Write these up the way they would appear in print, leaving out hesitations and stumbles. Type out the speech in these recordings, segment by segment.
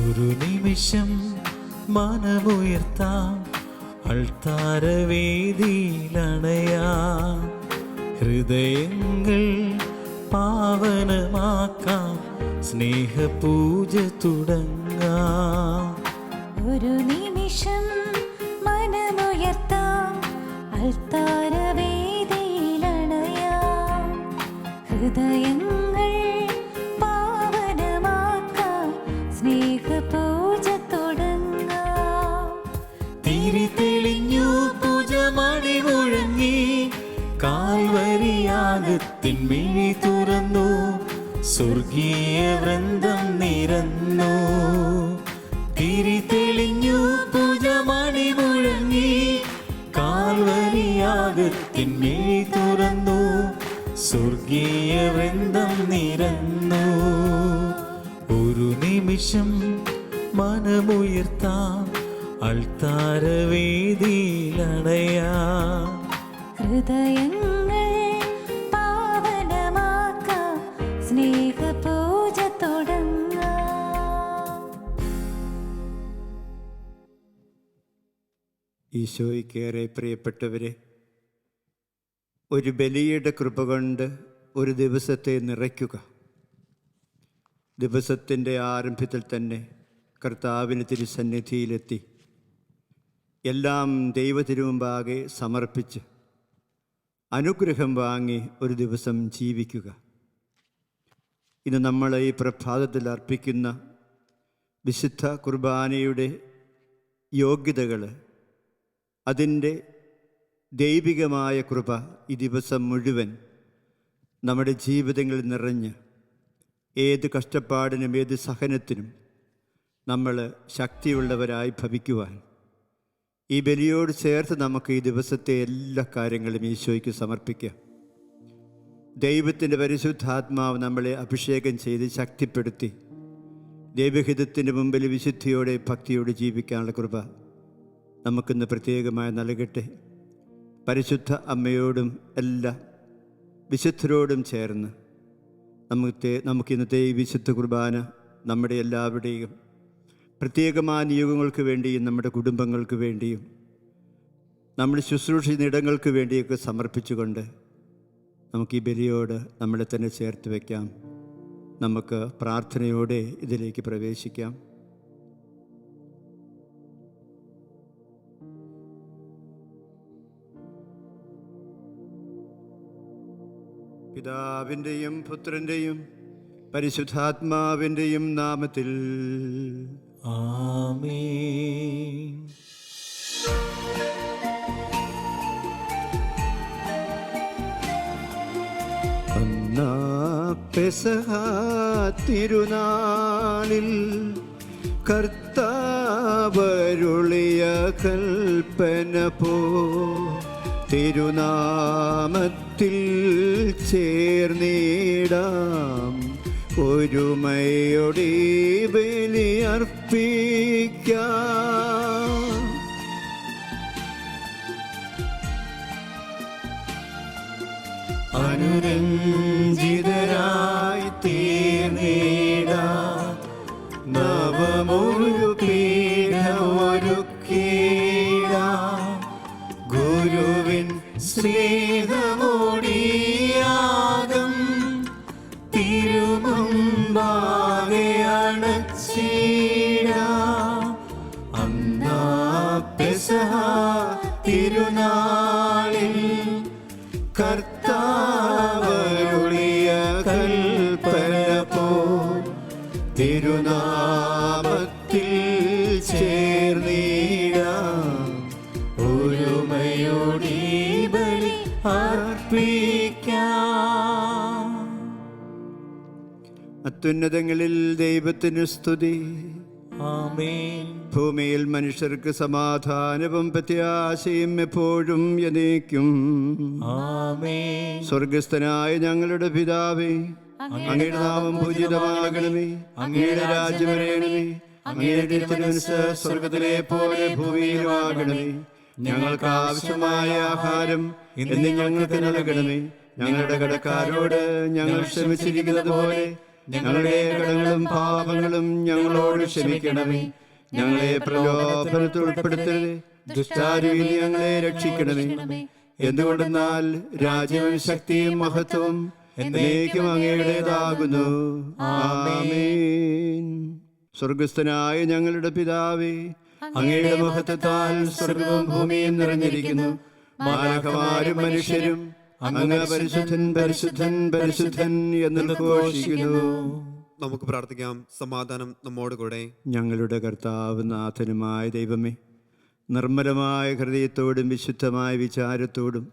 ഒരു നിമിഷം മനമുയർത്താം, അൾത്താരവേദിയിലണയാം, ഹൃദയങ്ങൾ പാവനമാക്കാം, സ്നേഹപൂജ തുടങ്ങാം. ഒരു നിമിഷം മനമുയർത്താം, അൾത്താരവേദിയിലണയാം, ഹൃദയങ്ങൾ പാവനമാക്കാം, സ്നേഹപൂജ തുടങ്ങാം. തിരി തെളിഞ്ഞു പൂജമണി മുഴങ്ങി, കാൽവരിയാഗത്തിൻ മിഴി തുറന്നു, സ്വർഗീയ വൃന്ദം നിരന്നു. തിരി തെളിഞ്ഞു പൂജമണി മുഴങ്ങി, കാൽവരിയാഗത്തിൻ മിഴി തുറന്നു, സ്വർഗീയ വൃന്ദം നിരന്നു. ഒരു നിമിഷം മനമുയർത്താം, അൾത്താരവേദിയിലണയാം, ഹൃദയങ്ങൾ പാവനമാക്കാം, സ്നേഹപൂജ തുടങ്ങാം. ഈശോയ്ക്കേറെ പ്രിയപ്പെട്ടവരെ, ഒരു ബലിയുടെ കൃപ കൊണ്ട് ഒരു ദിവസത്തെ നിറയ്ക്കുക. ദിവസത്തിൻ്റെ ആരംഭത്തിൽ തന്നെ കർത്താവിന് തിരുസന്നിധിയിലെത്തി എല്ലാം ദൈവത്തിനുമുമ്പാകെ സമർപ്പിച്ച് അനുഗ്രഹം വാങ്ങി ഒരു ദിവസം ജീവിക്കുക. ഇന്ന് നമ്മൾ ഈ പ്രഭാതത്തിൽ അർപ്പിക്കുന്ന വിശുദ്ധ കുർബാനയുടെ യോഗ്യതകൾ, അതിൻ്റെ ദൈവികമായ കൃപ ഈ ദിവസം മുഴുവൻ നമ്മുടെ ജീവിതങ്ങളിൽ നിറഞ്ഞ് ഏത് കഷ്ടപ്പാടിനും ഏത് സഹനത്തിനും നമ്മൾ ശക്തിയുള്ളവരായി ഭവിക്കുവാൻ ഈ ബലിയോട് ചേർത്ത് നമുക്ക് ഈ ദിവസത്തെ എല്ലാ കാര്യങ്ങളും ഈശോയ്ക്ക് സമർപ്പിക്കാം. ദൈവത്തിൻ്റെ പരിശുദ്ധാത്മാവ് നമ്മളെ അഭിഷേകം ചെയ്ത് ശക്തിപ്പെടുത്തി ദൈവഹിതത്തിൻ്റെ മുമ്പിൽ വിശുദ്ധിയോടെ ഭക്തിയോടെ ജീവിക്കാനുള്ള കൃപ നമുക്കിന്ന് പ്രത്യേകമായി നൽകട്ടെ. പരിശുദ്ധ അമ്മയോടും എല്ലാ വിശുദ്ധരോടും ചേർന്ന് നമുക്കിന്നത്തെ ഈ വിശുദ്ധ കുർബാന നമ്മുടെ എല്ലാവരുടെയും പ്രത്യേകമായ നിയോഗങ്ങൾക്ക് വേണ്ടിയും നമ്മുടെ കുടുംബങ്ങൾക്ക് വേണ്ടിയും നമ്മുടെ ശുശ്രൂഷിക്കുന്ന ഇടങ്ങൾക്ക് വേണ്ടിയൊക്കെ സമർപ്പിച്ചുകൊണ്ട് നമുക്ക് ഈ ബലിയോട് നമ്മളെ തന്നെ ചേർത്ത് വയ്ക്കാം. നമുക്ക് പ്രാർത്ഥനയോടെ ഇതിലേക്ക് പ്രവേശിക്കാം. പിതാവിൻ്റെയും പുത്രൻ്റെയും പരിശുദ്ധാത്മാവിൻ്റെയും നാമത്തിൽ ആമേൻ. അന്നാ പെസഹ തിരുനാളിൽ കർത്താവരുളിയ കൽപ്പന പോ തിരുനാമത്തിൽ ചേർന്നിടാം, ഒരുമയോടെ ബലിയർപ്പിക്കാം. അനുരഞ്ജിതരായി തീർന്നിടാം, നവമൊരു പീഠമൊരുക്കിടാം, ഗുരുവിൻ സ്നേഹമോടിയാകം തിരുമുമ്പാകെ അണച്ചിടാം. അന്നാ പെസഹ തിരുനാളിൽ കർത്താവരുളിയ കൽപ്പന പോ തിരുനാമത്തിൽ ചേർന്നിടാം, ഒരുമയോടെ ബലി അർപ്പിക്കാം. അത്യുന്നതങ്ങളിൽ ദൈവത്തിന് സ്തുതി. ആമേൻ. ഭൂമിയിൽ മനുഷ്യർക്ക് സമാധാനവും പ്രത്യാശയും എപ്പോഴും എന്നേക്കും. ആമേൻ. സ്വർഗസ്ഥനായ ഞങ്ങളുടെ പിതാവേ, അങ്ങയുടെ നാമം പൂജിതമാകണമേ, അങ്ങയുടെ രാജ്യം വരയണമേ, അങ്ങയുടെ തിരുമനസ്സ് സ്വർഗത്തിലെ പോലെ ഭൂമിയിലുമാകണമേ. ഞങ്ങൾക്ക് ആവശ്യമായ ആഹാരം ഇന്ന് ഞങ്ങൾക്ക് നൽകണമേ. ഞങ്ങളുടെ കടക്കാരോട് ഞങ്ങൾ ക്ഷമിച്ചിരിക്കുന്നത് പോലെ ഞങ്ങളുടെ കടങ്ങളും പാപങ്ങളും ഞങ്ങളോട് ക്ഷമിക്കണമേ. ഞങ്ങളെ പ്രലോഭനത്തിൽ ഉൾപ്പെടുത്തരുത്, ദുഷ്ടാരൂപിയിൽ നിന്ന് ഞങ്ങളെ രക്ഷിക്കണമേ. എന്തുകൊണ്ടെന്നാൽ രാജ്യവും ശക്തിയും മഹത്വവും എന്നേക്കും അങ്ങയുടേതാകുന്നു. ആമേൻ. സ്വർഗസ്ഥനായ ഞങ്ങളുടെ പിതാവേ, അങ്ങയുടെ മഹത്വത്താൽ സ്വർഗവും ഭൂമിയും നിറഞ്ഞിരിക്കുന്നു. മാലാഖമാരും മനുഷ്യരും അങ്ങ് പരിശുദ്ധൻ പരിശുദ്ധൻ പരിശുദ്ധൻ എന്ന് ഘോഷിക്കുന്നു. നമുക്ക് പ്രാർത്ഥിക്കാം. സമാധാനം നമ്മോട് കൂടെ. ഞങ്ങളുടെ കർത്താവ് നാഥനുമായ ദൈവമേ, നിർമ്മലമായ ഹൃദയത്തോടും വിശുദ്ധമായ വിചാരത്തോടും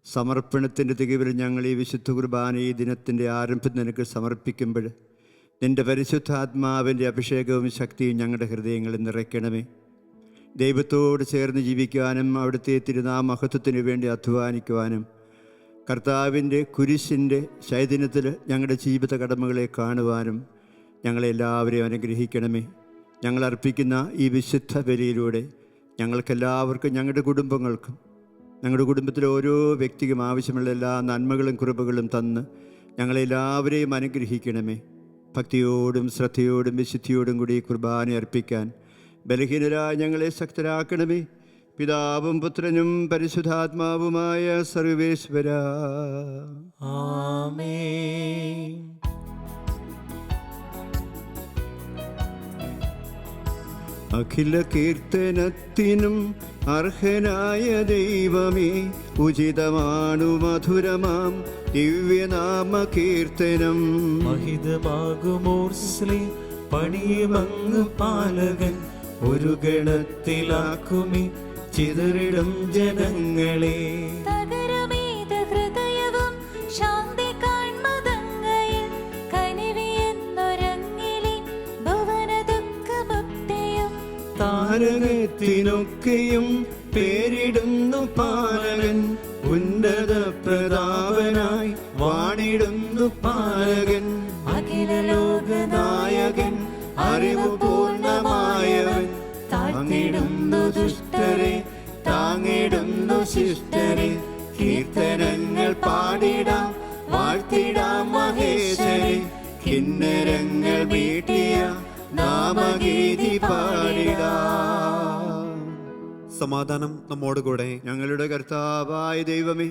സമർപ്പണത്തിൻ്റെ തികവിൽ ഞങ്ങൾ ഈ വിശുദ്ധ കുർബാന ഈ ദിനത്തിൻ്റെ ആരംഭം നിനക്ക് സമർപ്പിക്കുമ്പോൾ നിൻ്റെ പരിശുദ്ധാത്മാവിൻ്റെ അഭിഷേകവും ശക്തിയും ഞങ്ങളുടെ ഹൃദയങ്ങളിൽ നിറയ്ക്കണമേ. ദൈവത്തോട് ചേർന്ന് ജീവിക്കാനും അവിടുത്തെ തിരുനാമഹത്വത്തിനു വേണ്ടി അധ്വാനിക്കുവാനും കർത്താവിൻ്റെ കുരിശിൻ്റെ ചൈതന്യത്തിൽ ഞങ്ങളുടെ ജീവിത കടമകളെ കാണുവാനും ഞങ്ങളെല്ലാവരെയും അനുഗ്രഹിക്കണമേ. ഞങ്ങൾ അർപ്പിക്കുന്ന ഈ വിശുദ്ധ ബലിയിലൂടെ ഞങ്ങൾക്കെല്ലാവർക്കും ഞങ്ങളുടെ കുടുംബങ്ങൾക്കും ഞങ്ങളുടെ കുടുംബത്തിലെ ഓരോ വ്യക്തിക്കും ആവശ്യമുള്ള എല്ലാ നന്മകളും കൃപകളും തന്ന് ഞങ്ങളെല്ലാവരെയും അനുഗ്രഹിക്കണമേ. ഭക്തിയോടും ശ്രദ്ധയോടും വിശുദ്ധിയോടും കൂടി കുർബാന അർപ്പിക്കാൻ ബലഹീനരായ ഞങ്ങളെ ശക്തരാക്കണമേ. പിതാവും പുത്രനും പരിശുദ്ധാത്മാവുമായ സർവേശ്വരാ. ആമേൻ. അഖില കീർത്തനത്തിനും അർഹനായ ദൈവമേ, ഉചിതമാണു മധുരമാം ദിവ്യനാമ കീർത്തനം. മഹിതമാകുമോർസ്ലി പണിയുമങ്ങ് പാലകൻ, ഒരു ഗണത്തിലാക്കുമി ചിതറിടും ജനങ്ങളെ. തകരമേത ഹൃദയവും ശാന്തി കാൺമതങ്ങയിൽ കനിവിയെന്നൊരങ്ങിലെ ഭുവന ദുഃഖമുക്തിയും. താരകത്തിനൊക്കെയും പേരിടുന്നു പാലകൻ, ഉന്നത പ്രതാപനായി വാണിടുന്നു പാലകൻ. അഖില ലോകനായകൻ അറിവ് പൂർണ്ണമായവൻ, താങ്ങിടുന്നു ദുഷ്ടരെ താങ്ങിടുന്നു ശിഷ്ടരെ. കീർത്തനങ്ങൾ പാടിടാം വാഴ്ത്തിടാം മഹേശ്വരെ, കിന്നരങ്ങൾ മീട്ടിയ നാമഗീതി പാടിടാം. സമാധാനം നമ്മോട് കൂടെ. ഞങ്ങളുടെ കർത്താവായ ദൈവമേ,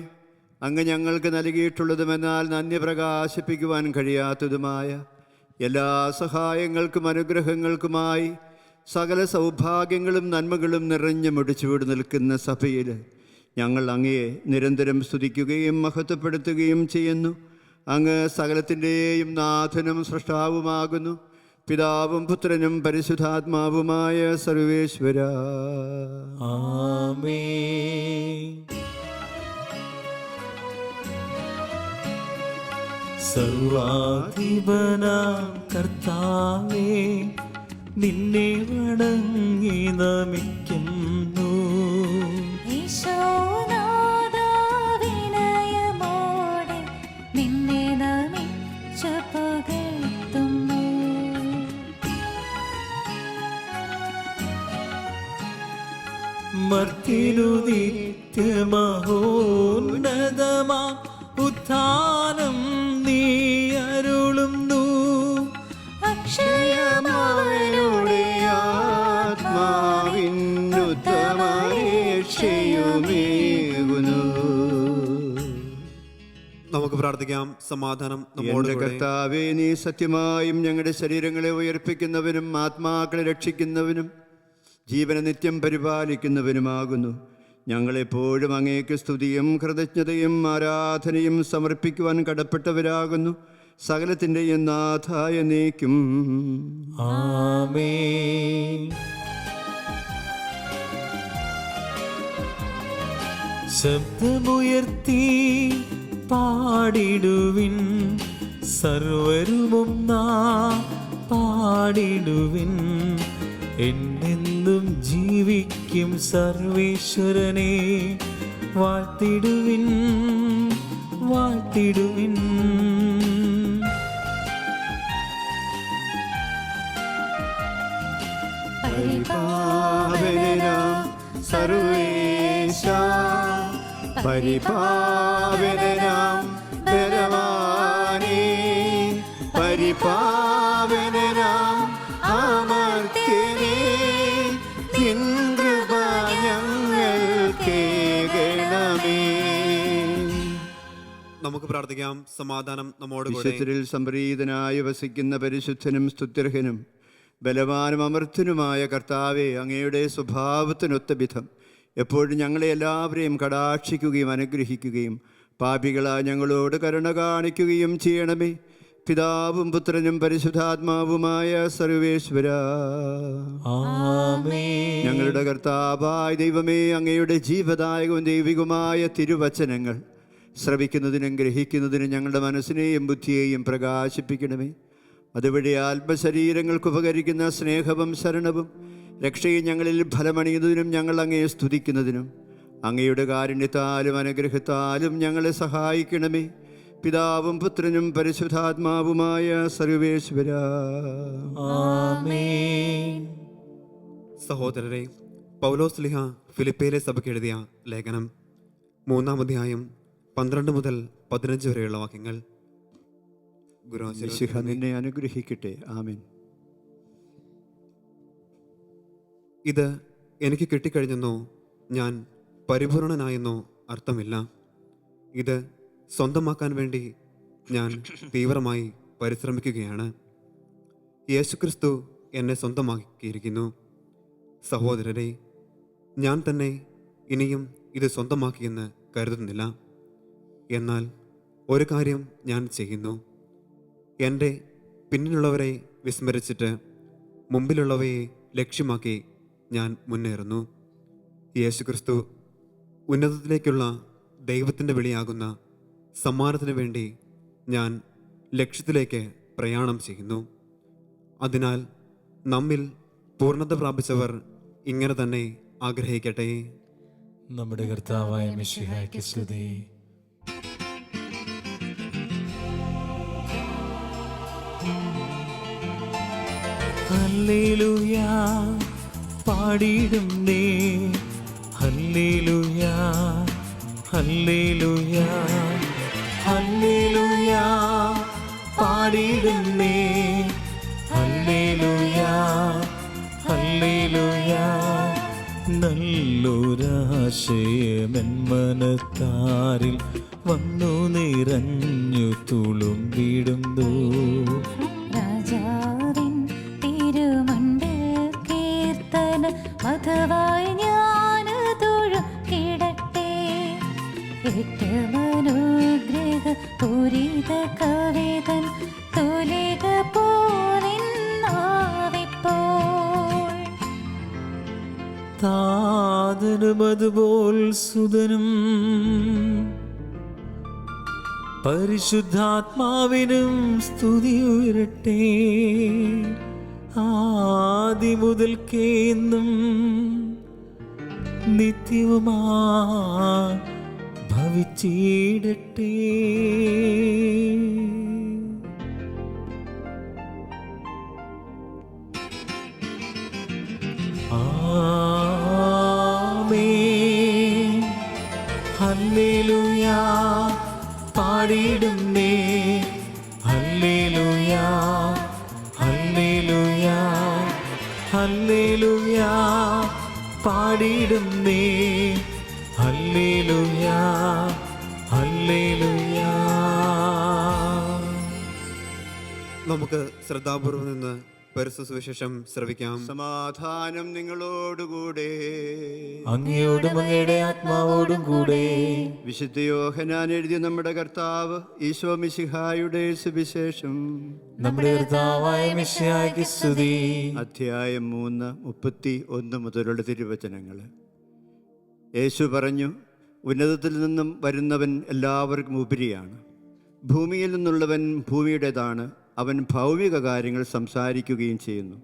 അങ്ങ് ഞങ്ങൾക്ക് നൽകിയിട്ടുള്ളതുമെന്നാൽ നന്ദി പ്രകാശിപ്പിക്കുവാൻ കഴിയാത്തതുമായ എല്ലാ സഹായങ്ങൾക്കും അനുഗ്രഹങ്ങൾക്കുമായി സകല സൗഭാഗ്യങ്ങളും നന്മകളും നിറഞ്ഞു മുടിച്ചുവിട് നിൽക്കുന്ന സഭയിൽ ഞങ്ങൾ അങ്ങയെ നിരന്തരം സ്തുതിക്കുകയും മഹത്വപ്പെടുത്തുകയും ചെയ്യുന്നു. അങ്ങ് സകലത്തിൻ്റെയും നാഥനും സൃഷ്ടാവുമാകുന്നു. പിതാവും പുത്രനും പരിശുദ്ധാത്മാവുമായ സർവേശ്വരാ. ആമേൻ. സർവാധിപനാം കർത്താവേ, നിന്നെ വണങ്ങി നമിക്കുന്നു. ഈശോനാഥാ വിനയമോടെ നിന്നെ നമിച്ചു പുകഴ്ത്തുന്നു. മർത്തിനു നിത്യമഹോന്നതമാ ഉത്ഥാനം നീ അരുളുന്നു. അക്ഷയമവരുടെ ആത്മാവിനുത്തമേക്ഷയുമേകുന്നു. നമുക്ക് പ്രാർത്ഥിക്കാം. സമാധാനം നമ്മോട് എൻ്റെ കൂടെ. കർത്താവേ, നീ സത്യമായും ഞങ്ങളുടെ ശരീരങ്ങളെ ഉയർപ്പിക്കുന്നവനും ആത്മാക്കളെ രക്ഷിക്കുന്നവനും ജീവനെ നിത്യം പരിപാലിക്കുന്നവനുമാകുന്നു. ഞങ്ങളെപ്പോഴും അങ്ങേക്ക് സ്തുതിയും കൃതജ്ഞതയും ആരാധനയും സമർപ്പിക്കുവാൻ കടപ്പെട്ടവരാകുന്നു. സകലത്തിൻ്റെയും നാഥായ നീക്കും. ആമേൻ. ശബ്ദമുയർത്തി പാടിടുവിൻ, സർവരുമൊന്നാ പാടിടുവിൻ. എന്നെന്നും ജീവിക്കും സർവേശ്വരനെ വാഴ്ത്തിടുവിൻ, വാഴ്ത്തിടുവിൻ. പരിപാവനാം സർവേശ, പരിപാവനാം ബലവാനേ, പരിപാവനാം പരിപാവനനാം അമർത്യനേ, നിൻ കൃപ ഞങ്ങൾക്കേകണമേ. നമുക്ക് പ്രാർത്ഥിക്കാം. സമാധാനം നമ്മോട് കൂടെ. വിശുദ്ധരിൽ സംപ്രീതനായി വസിക്കുന്ന പരിശുദ്ധനും സ്തുത്യർഹനും ബലവാനും അമർത്തനുമായ കർത്താവെ, അങ്ങയുടെ സ്വഭാവത്തിനൊത്ത വിധം എപ്പോഴും ഞങ്ങളെ എല്ലാവരെയും കടാക്ഷിക്കുകയും അനുഗ്രഹിക്കുകയും പാപികളായ ഞങ്ങളോട് കരുണ കാണിക്കുകയും ചെയ്യണമേ. പിതാവും പുത്രനും പരിശുദ്ധാത്മാവുമായ സർവേശ്വര. ആമേൻ. ഞങ്ങളുടെ കർത്താവായ ദൈവമേ, അങ്ങയുടെ ജീവദായകവും ദൈവികവുമായ തിരുവചനങ്ങൾ ശ്രവിക്കുന്നതിനും ഗ്രഹിക്കുന്നതിനും ഞങ്ങളുടെ മനസ്സിനെയും ബുദ്ധിയെയും പ്രകാശിപ്പിക്കണമേ. അതുവഴി ആത്മശരീരങ്ങൾക്ക് ഉപകരിക്കുന്ന സ്നേഹവും ശരണവും രക്ഷയും ഞങ്ങളിൽ ഫലമണിയുന്നതിനും ഞങ്ങൾ അങ്ങയെ സ്തുതിക്കുന്നതിനും അങ്ങയുടെ കാരുണ്യത്താലും അനുഗ്രഹത്താലും ഞങ്ങളെ സഹായിക്കണമേ. പിതാവും പുത്രനും പരിശുദ്ധാത്മാവുമായ സർവേശ്വര. ആമേൻ. സഹോദരരെ, പൗലോസ് ലിഹ ഫിലിപ്പയിലെ സഭയ്ക്ക് എഴുതിയ ലേഖനം 3-ാം അധ്യായം 12 മുതൽ 15 വരെയുള്ള വാക്യങ്ങൾ. മിശിഹ നിന്നെ അനുഗ്രഹിക്കട്ടെ. ആമേൻ. ഇത് എനിക്ക് കിട്ടിക്കഴിഞ്ഞെന്നോ ഞാൻ പരിപൂർണനായെന്നോ അർത്ഥമില്ല. ഇത് സ്വന്തമാക്കാൻ വേണ്ടി ഞാൻ തീവ്രമായി പരിശ്രമിക്കുകയാണ്. യേശുക്രിസ്തു എന്നെ സ്വന്തമാക്കിയിരിക്കുന്നു. സഹോദരരെ, ഞാൻ തന്നെ ഇനിയും ഇത് സ്വന്തമാക്കിയെന്ന് കരുതുന്നില്ല. എന്നാൽ ഒരു കാര്യം ഞാൻ ചെയ്യുന്നു. എൻ്റെ പിന്നിലുള്ളവരെ വിസ്മരിച്ചിട്ട് മുമ്പിലുള്ളവയെ ലക്ഷ്യമാക്കി ഞാൻ മുന്നേറുന്നു. യേശുക്രിസ്തു ഉന്നതത്തിലേക്കുള്ള ദൈവത്തിൻ്റെ വിളിയാകുന്ന സമ്മാനത്തിന് വേണ്ടി ഞാൻ ലക്ഷ്യത്തിലേക്ക് പ്രയാണം ചെയ്യുന്നു. അതിനാൽ നമ്മിൽ പൂർണ്ണത പ്രാപിച്ചവർ ഇങ്ങനെ തന്നെ ആഗ്രഹിക്കട്ടെ. നമ്മുടെ കർത്താവായ മിശിഹായ്ക്ക് സ്തുതി. ഹല്ലേലൂയാ പാടിടും നീ, ഹല്ലേലൂയാ ഹല്ലേലൂയാ ഹല്ലേലൂയാ പാടിടും നീ, ഹല്ലേലൂയാ ഹല്ലേലൂയാ. നല്ലൊരാശയമെൻ മനത്താരിൽ വന്നു നിറഞ്ഞു തുളുമ്പിടുന്നു. രാജാവിൻ തിരുമണ്ഡൽ കീർത്തന മധുവായി ഞാനതൊഴുക്കിടട്ടെ. ഏറ്റമനുഗ്രഹ പൂരിത കവിതൻ തുലിക പോലിന്നാവിപ്പോൾ. താതനും അതുപോൽ സുതനും പരിശുദ്ധാത്മാവിനും സ്തുതി ഉയരട്ടെ. ആദി മുതൽക്കേന്നും നിത്യവുമാ ഭവിച്ചിടട്ടെ. ആമേൻ. ഹല്ലേലൂയാ പാടിടും നീ, ഹല്ലേലൂയാ ഹല്ലേലൂയാ ഹല്ലേലൂയാ പാടിടും നീ, ഹല്ലേലൂയാ ഹല്ലേലൂയാ. നമുക്ക് ശ്രദ്ധാപൂർവം നിന്ന് പരിശുദ്ധ സുവിശേഷം ശ്രവിക്കാം. സമാധാനം നിങ്ങളോടുകൂടെ. അങ്ങയോടും അങ്ങയുടെ ആത്മാവോടും കൂടെ. വിശുദ്ധ യോഹന്നാൻ എഴുതിയ നമ്മുടെ കർത്താവ് ഈശോ മിശിഹായുടെ സുവിശേഷം. നമ്മുടെ കർത്താവായ മിശിഹായ്ക്ക് സ്തുതി. അധ്യായം 3, 31 മുതലുള്ള തിരുവചനങ്ങൾ. യേശു പറഞ്ഞു, ഉന്നതത്തിൽ നിന്നും വരുന്നവൻ എല്ലാവർക്കും ഉപരിയാണ്. ഭൂമിയിൽ നിന്നുള്ളവൻ ഭൂമിയുടേതാണ്. അവൻ ഭൗമിക കാര്യങ്ങൾ സംസാരിക്കുകയും ചെയ്യുന്നു.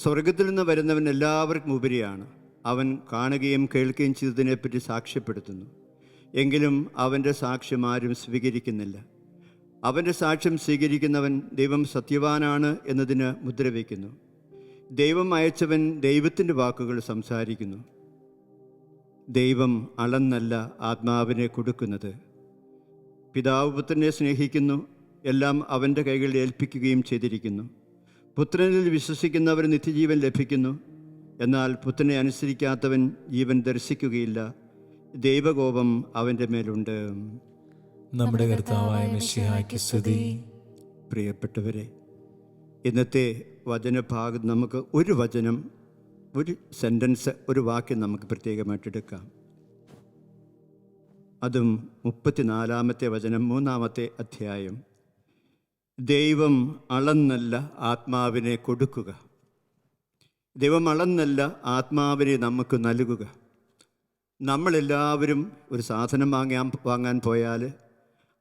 സ്വർഗത്തിൽ നിന്ന് വരുന്നവൻ എല്ലാവർക്കും ഉപരിയാണ്. അവൻ കാണുകയും കേൾക്കുകയും ചെയ്തതിനെപ്പറ്റി സാക്ഷ്യപ്പെടുത്തുന്നു. എങ്കിലും അവൻ്റെ സാക്ഷ്യം ആരും സ്വീകരിക്കുന്നില്ല. അവൻ്റെ സാക്ഷ്യം സ്വീകരിക്കുന്നവൻ ദൈവം സത്യവാനാണ് എന്നതിന് മുദ്രവയ്ക്കുന്നു. ദൈവം അയച്ചവൻ ദൈവത്തിൻ്റെ വാക്കുകൾ സംസാരിക്കുന്നു. ദൈവം അളന്നല്ല ആത്മാവിനെ കൊടുക്കുന്നത്. പിതാവ് പുത്രനെ സ്നേഹിക്കുന്നു. എല്ലാം അവൻ്റെ കൈകളിൽ ഏൽപ്പിക്കുകയും ചെയ്തിരിക്കുന്നു. പുത്രനിൽ വിശ്വസിക്കുന്നവർ നിത്യജീവൻ ലഭിക്കുന്നു. എന്നാൽ പുത്രനെ അനുസരിക്കാത്തവൻ ജീവൻ ദർശിക്കുകയില്ല. ദൈവകോപം അവൻ്റെ മേലുണ്ട്. നമ്മുടെ കർത്താവായ മിശിഹായ്ക്ക് സ്തുതി. പ്രിയപ്പെട്ടവരെ, ഇന്നത്തെ വചനഭാഗം നമുക്ക് ഒരു വചനം, ഒരു സെൻറ്റൻസ്, ഒരു വാക്യം നമുക്ക് പ്രത്യേകമായിട്ടെടുക്കാം. അതും 34-ാമത്തെ വചനം, 3-ാമത്തെ അധ്യായം. ദൈവം അളന്നല്ല ആത്മാവിനെ കൊടുക്കുക. ദൈവം അളന്നല്ല ആത്മാവിനെ നമുക്ക് നൽകുക. നമ്മളെല്ലാവരും ഒരു സാധനം വാങ്ങാൻ പോയാൽ,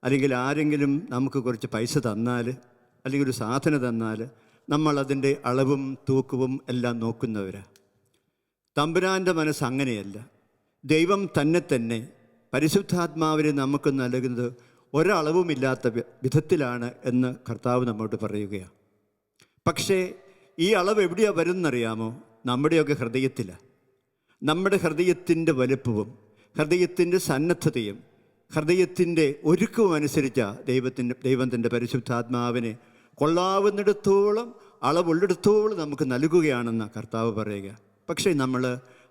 അല്ലെങ്കിൽ ആരെങ്കിലും നമുക്ക് കുറച്ച് പൈസ തന്നാൽ, അല്ലെങ്കിൽ ഒരു സാധനം തന്നാൽ, നമ്മളതിൻ്റെ അളവും തൂക്കവും എല്ലാം നോക്കുന്നവരാണ്. തമ്പുരാൻ്റെ മനസ്സ് അങ്ങനെയല്ല. ദൈവം തന്നെ പരിശുദ്ധാത്മാവിനെ നമുക്ക് നൽകുന്നത് ഒരളവുമില്ലാത്ത വിധത്തിലാണ് എന്ന് കർത്താവ് നമ്മോട് പറയുകയാണ്. പക്ഷേ ഈ അളവ് എവിടെയാണ് വരുന്നറിയാമോ? നമ്മുടെയൊക്കെ ഹൃദയത്തിലാണ്. നമ്മുടെ ഹൃദയത്തിൻ്റെ വലുപ്പവും ഹൃദയത്തിൻ്റെ സന്നദ്ധതയും ഹൃദയത്തിൻ്റെ ഒരുക്കവും അനുസരിച്ചാണ് ദൈവം തൻ്റെ പരിശുദ്ധാത്മാവിനെ കൊള്ളാവുന്നിടത്തോളം അളവുള്ളിടത്തോളം നമുക്ക് നൽകുകയാണെന്ന് കർത്താവ് പറയുക. പക്ഷേ നമ്മൾ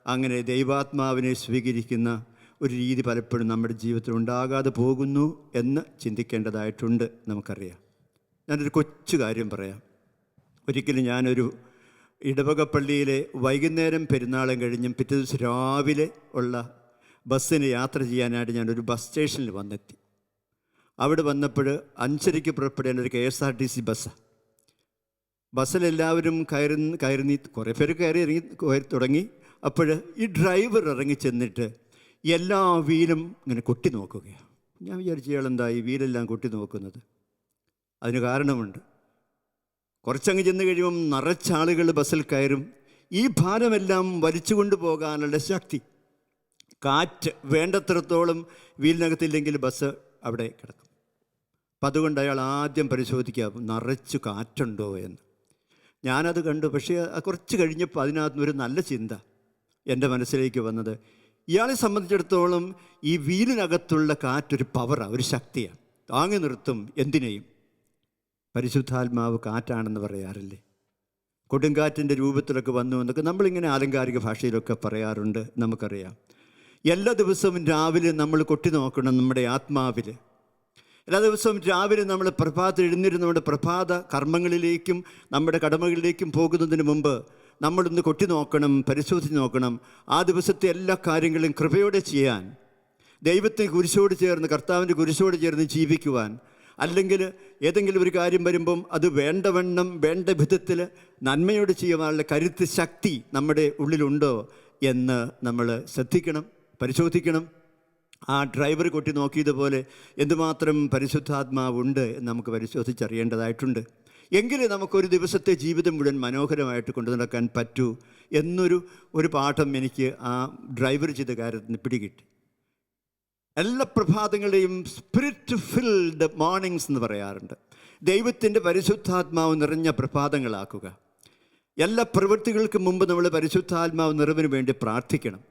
അങ്ങനെ ദൈവാത്മാവിനെ സ്വീകരിക്കുന്ന ഒരു രീതി പലപ്പോഴും നമ്മുടെ ജീവിതത്തിൽ ഉണ്ടാകാതെ പോകുന്നു എന്ന് ചിന്തിക്കേണ്ടതായിട്ടുണ്ട്. നമുക്കറിയാം. ഞാനൊരു കൊച്ചു കാര്യം പറയാം. ഒരിക്കലും ഞാനൊരു ഇടവക പള്ളിയിലെ വൈകുന്നേരം പെരുന്നാളും കഴിഞ്ഞും പിറ്റേ ദിവസം രാവിലെ ഉള്ള ബസ്സിന് യാത്ര ചെയ്യാനായിട്ട് ഞാനൊരു ബസ് സ്റ്റേഷനിൽ വന്നെത്തി. അവിടെ വന്നപ്പോൾ 5:30 പുറപ്പെടേണ്ട ഒരു KSRTC ബസ്സാണ്. ബസ്സിലെല്ലാവരും കയറി കുറേ പേര് കയറി തുടങ്ങി. അപ്പോൾ ഈ ഡ്രൈവർ ഇറങ്ങി ചെന്നിട്ട് എല്ലാ വീലും ഇങ്ങനെ കൊട്ടി നോക്കുകയാണ്. ഞാൻ വിചാരിച്ചു, ഇയാളെന്താ ഈ വീലെല്ലാം കൊട്ടി നോക്കുന്നത്? അതിന് കാരണമുണ്ട്. കുറച്ചങ്ങ് ചെന്ന് കഴിയുമ്പം നിറച്ചാളുകൾ ബസ്സിൽ കയറും. ഈ ഭാരമെല്ലാം വലിച്ചു കൊണ്ടുപോകാനുള്ള ശക്തി, കാറ്റ് വേണ്ടത്രത്തോളം വീലിനകത്തില്ലെങ്കിൽ ബസ് അവിടെ കിടക്കും. അപ്പം അതുകൊണ്ട് അയാൾ ആദ്യം പരിശോധിക്കാം നിറച്ച് കാറ്റുണ്ടോ എന്ന്. ഞാനത് കണ്ടു. പക്ഷേ കുറച്ച് കഴിഞ്ഞപ്പോൾ അതിനകത്ത് ഒരു നല്ല ചിന്ത എൻ്റെ മനസ്സിലേക്ക് വന്നത്, ഇയാളെ സംബന്ധിച്ചിടത്തോളം ഈ വീലിനകത്തുള്ള കാറ്റൊരു പവറാണ്, ഒരു ശക്തിയാണ്, താങ്ങി നിർത്തും എന്തിനേയും. പരിശുദ്ധാത്മാവ് കാറ്റാണെന്ന് പറയാറില്ലേ? കൊടുങ്കാറ്റിൻ്റെ രൂപത്തിലൊക്കെ വന്നു എന്നൊക്കെ നമ്മളിങ്ങനെ ആലങ്കാരിക ഭാഷയിലൊക്കെ പറയാറുണ്ട്. നമുക്കറിയാം. എല്ലാ ദിവസവും രാവിലെ നമ്മൾ കൊട്ടി നോക്കണം നമ്മുടെ ആത്മാവിൽ. എല്ലാ ദിവസവും രാവിലെ നമ്മൾ പ്രഭാതത്തിൽ എഴുന്നേറ്റ് നമ്മുടെ പ്രഭാത കർമ്മങ്ങളിലേക്കും നമ്മുടെ കടമകളിലേക്കും പോകുന്നതിന് മുമ്പ് നമ്മളൊന്ന് കൊട്ടി നോക്കണം, പരിശോധിച്ച് നോക്കണം. ആ ദിവസത്തെ എല്ലാ കാര്യങ്ങളും കൃപയോടെ ചെയ്യാൻ, ദൈവത്തെ കുരിശോട് ചേർന്ന്, കർത്താവിൻ്റെ കുരിശോട് ചേർന്ന് ജീവിക്കുവാൻ, അല്ലെങ്കിൽ ഏതെങ്കിലും ഒരു കാര്യം വരുമ്പം അത് വേണ്ടവണ്ണം വേണ്ട വിധത്തിൽ നന്മയോട് ചെയ്യുവാനുള്ള കരുത്ത്, ശക്തി നമ്മുടെ ഉള്ളിലുണ്ടോ എന്ന് നമ്മൾ ശ്രദ്ധിക്കണം, പരിശോധിക്കണം. ആ ഡ്രൈവർ കൊട്ടി നോക്കിയതുപോലെ എന്തുമാത്രം പരിശുദ്ധാത്മാവുണ്ട് എന്ന് നമുക്ക് പരിശോധിച്ചറിയേണ്ടതായിട്ടുണ്ട്. എങ്കിലേ നമുക്കൊരു ദിവസത്തെ ജീവിതം മുഴുവൻ മനോഹരമായിട്ട് കൊണ്ടു നടക്കാൻ പറ്റൂ എന്നൊരു പാഠം എനിക്ക് ആ ഡ്രൈവർ ചെയ്ത കാര്യത്തിന് പിടികിട്ടി. എല്ലാ പ്രഭാതങ്ങളെയും സ്പിരിറ്റ് ഫിൽഡ് മോർണിംഗ്സ് എന്ന് പറയാറുണ്ട്. ദൈവത്തിൻ്റെ പരിശുദ്ധാത്മാവ് നിറഞ്ഞ പ്രഭാതങ്ങളാക്കുക. എല്ലാ പ്രവൃത്തികൾക്കും മുമ്പ് നമ്മൾ പരിശുദ്ധാത്മാവ് നിറവിന് വേണ്ടി പ്രാർത്ഥിക്കണം.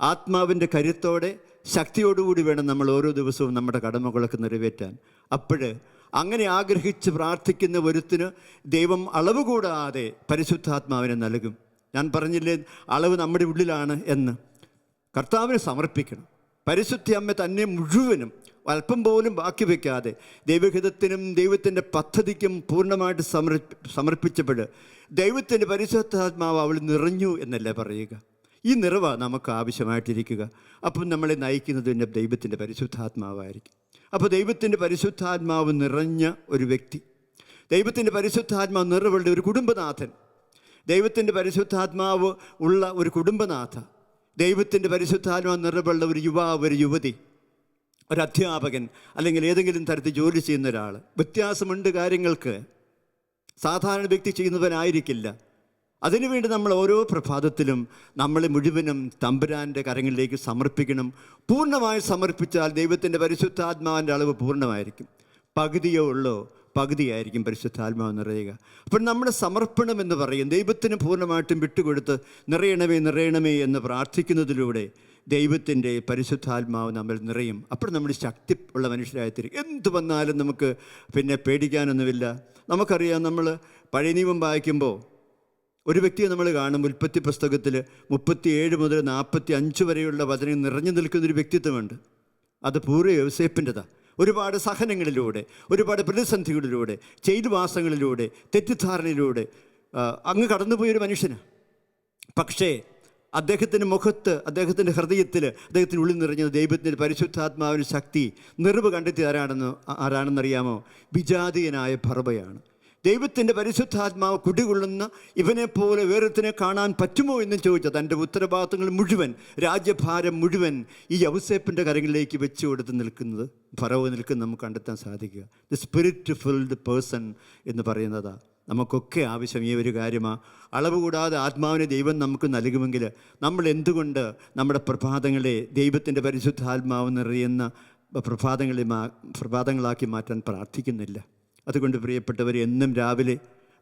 ആത്മാവിൻ്റെ കരുത്തോടെ ശക്തിയോടുകൂടി വേണം നമ്മൾ ഓരോ ദിവസവും നമ്മുടെ കടമകളൊക്കെ നിറവേറ്റാൻ. അപ്പോൾ അങ്ങനെ ആഗ്രഹിച്ച് പ്രാർത്ഥിക്കുന്ന ഒരുത്തിന് ദൈവം അളവ് കൂടാതെ പരിശുദ്ധാത്മാവിനെ നൽകും. ഞാൻ പറഞ്ഞില്ലേ, അളവ് നമ്മുടെ ഉള്ളിലാണ് എന്ന്. കർത്താവിനെ സമർപ്പിക്കണം. പരിശുദ്ധ അമ്മ തന്നെ മുഴുവനും അല്പം പോലും ബാക്കി വയ്ക്കാതെ ദൈവഹിതത്തിനും ദൈവത്തിൻ്റെ പദ്ധതിക്കും പൂർണ്ണമായിട്ട് സമർപ്പിച്ചപ്പോൾ ദൈവത്തിൻ്റെ പരിശുദ്ധാത്മാവ് അവൾ നിറഞ്ഞു എന്നല്ലേ പറയുക. ഈ നിറവാണ് നമുക്ക് ആവശ്യമായിട്ടിരിക്കുക. അപ്പം നമ്മളെ നയിക്കുന്നത് പിന്നെ ദൈവത്തിൻ്റെ പരിശുദ്ധാത്മാവായിരിക്കും. അപ്പോൾ ദൈവത്തിൻ്റെ പരിശുദ്ധാത്മാവ് നിറഞ്ഞ ഒരു വ്യക്തി, ദൈവത്തിൻ്റെ പരിശുദ്ധാത്മാവ് നിറവുള്ള ഒരു കുടുംബനാഥൻ, ദൈവത്തിൻ്റെ പരിശുദ്ധാത്മാവ് ഉള്ള ഒരു കുടുംബനാഥ, ദൈവത്തിൻ്റെ പരിശുദ്ധാത്മാവ് നിറവുള്ള ഒരു യുവാവ്, ഒരു യുവതി, ഒരു അധ്യാപകൻ, അല്ലെങ്കിൽ ഏതെങ്കിലും തരത്തിൽ ജോലി ചെയ്യുന്ന ഒരാൾ. വ്യത്യാസമുണ്ട് കാര്യങ്ങൾക്ക്. സാധാരണ വ്യക്തി ചെയ്യുന്നവനായിരിക്കില്ല. അതിനുവേണ്ടി നമ്മൾ ഓരോ പ്രഭാതത്തിലും നമ്മളെ മുഴുവനും തമ്പുരാൻ്റെ കരങ്ങളിലേക്ക് സമർപ്പിക്കണം. പൂർണ്ണമായി സമർപ്പിച്ചാൽ ദൈവത്തിൻ്റെ പരിശുദ്ധാത്മാവിൻ്റെ അളവ് പൂർണ്ണമായിരിക്കും. പകുതിയോ ഉള്ളോ പകുതിയായിരിക്കും പരിശുദ്ധാത്മാവ് നിറയുക. അപ്പോൾ നമ്മുടെ സമർപ്പണം എന്ന് പറയും ദൈവത്തിന് പൂർണ്ണമായിട്ടും വിട്ടുകൊടുത്ത് നിറയണമേ നിറയണമേ എന്ന് പ്രാർത്ഥിക്കുന്നതിലൂടെ ദൈവത്തിൻ്റെ പരിശുദ്ധാത്മാവ് നമ്മൾ നിറയും. അപ്പോൾ നമ്മൾ ശക്തി ഉള്ള മനുഷ്യരായിത്തീരും. എന്ത് വന്നാലും നമുക്ക് പിന്നെ പേടിക്കാനൊന്നുമില്ല. നമുക്കറിയാം, നമ്മൾ പഴയ നിയമം വായിക്കുമ്പോൾ ഒരു വ്യക്തിയെ നമ്മൾ കാണും. ഉൽപ്പത്തി പുസ്തകത്തിൽ 37 മുതൽ 45 വരെയുള്ള വചനം നിറഞ്ഞു നിൽക്കുന്നൊരു വ്യക്തിത്വമുണ്ട്. അത് പൂർവ്വ യോസേപ്പിൻ്റെതാണ്. ഒരുപാട് സഹനങ്ങളിലൂടെ, ഒരുപാട് പ്രതിസന്ധികളിലൂടെ, ജയിൽവാസങ്ങളിലൂടെ, തെറ്റിദ്ധാരണയിലൂടെ അങ്ങ് കടന്നുപോയൊരു മനുഷ്യനാണ്. പക്ഷേ അദ്ദേഹത്തിൻ്റെ മുഖത്ത്, അദ്ദേഹത്തിൻ്റെ ഹൃദയത്തിൽ, അദ്ദേഹത്തിൻ്റെ ഉള്ളിൽ നിറഞ്ഞത് ദൈവത്തിൻ്റെ പരിശുദ്ധാത്മാവിൻ്റെ ശക്തി നിറവ് കണ്ടെത്തി ആരാണെന്നറിയാമോ? വിജാതീയനായ ബർബയാണ്. ദൈവത്തിൻ്റെ പരിശുദ്ധാത്മാവ് കുടികൊള്ളുന്ന ഇവനെപ്പോലെ വേറൊരുത്തിനെ കാണാൻ പറ്റുമോ എന്ന് ചോദിച്ചാൽ തൻ്റെ ഉത്തരവാദിത്തങ്ങൾ മുഴുവൻ, രാജ്യഭാരം മുഴുവൻ ഈ യൗസേപ്പിൻ്റെ കരങ്ങളിലേക്ക് വെച്ച് കൊടുത്ത് നിൽക്കുന്നത്, ഫറവോ നിൽക്കുന്നത് നമുക്ക് കണ്ടെത്താൻ സാധിക്കുക. ദി സ്പിരിറ്റ് ഫിൽഡ് പേഴ്സൺ എന്ന് പറയുന്നതാണ് നമുക്കൊക്കെ ആവശ്യം. ഈ ഒരു കാര്യമാണ്. അളവ് കൂടാതെ ആത്മാവിനെ ദൈവം നമുക്ക് നൽകുമെങ്കിൽ നമ്മൾ എന്തുകൊണ്ട് നമ്മുടെ പ്രഭാതങ്ങളെ ദൈവത്തിൻ്റെ പരിശുദ്ധാത്മാവ് നിറയുന്ന പ്രഭാതങ്ങളാക്കി മാറ്റാൻ പ്രാർത്ഥിക്കുന്നില്ല? അതുകൊണ്ട് പ്രിയപ്പെട്ടവർ, എന്നും രാവിലെ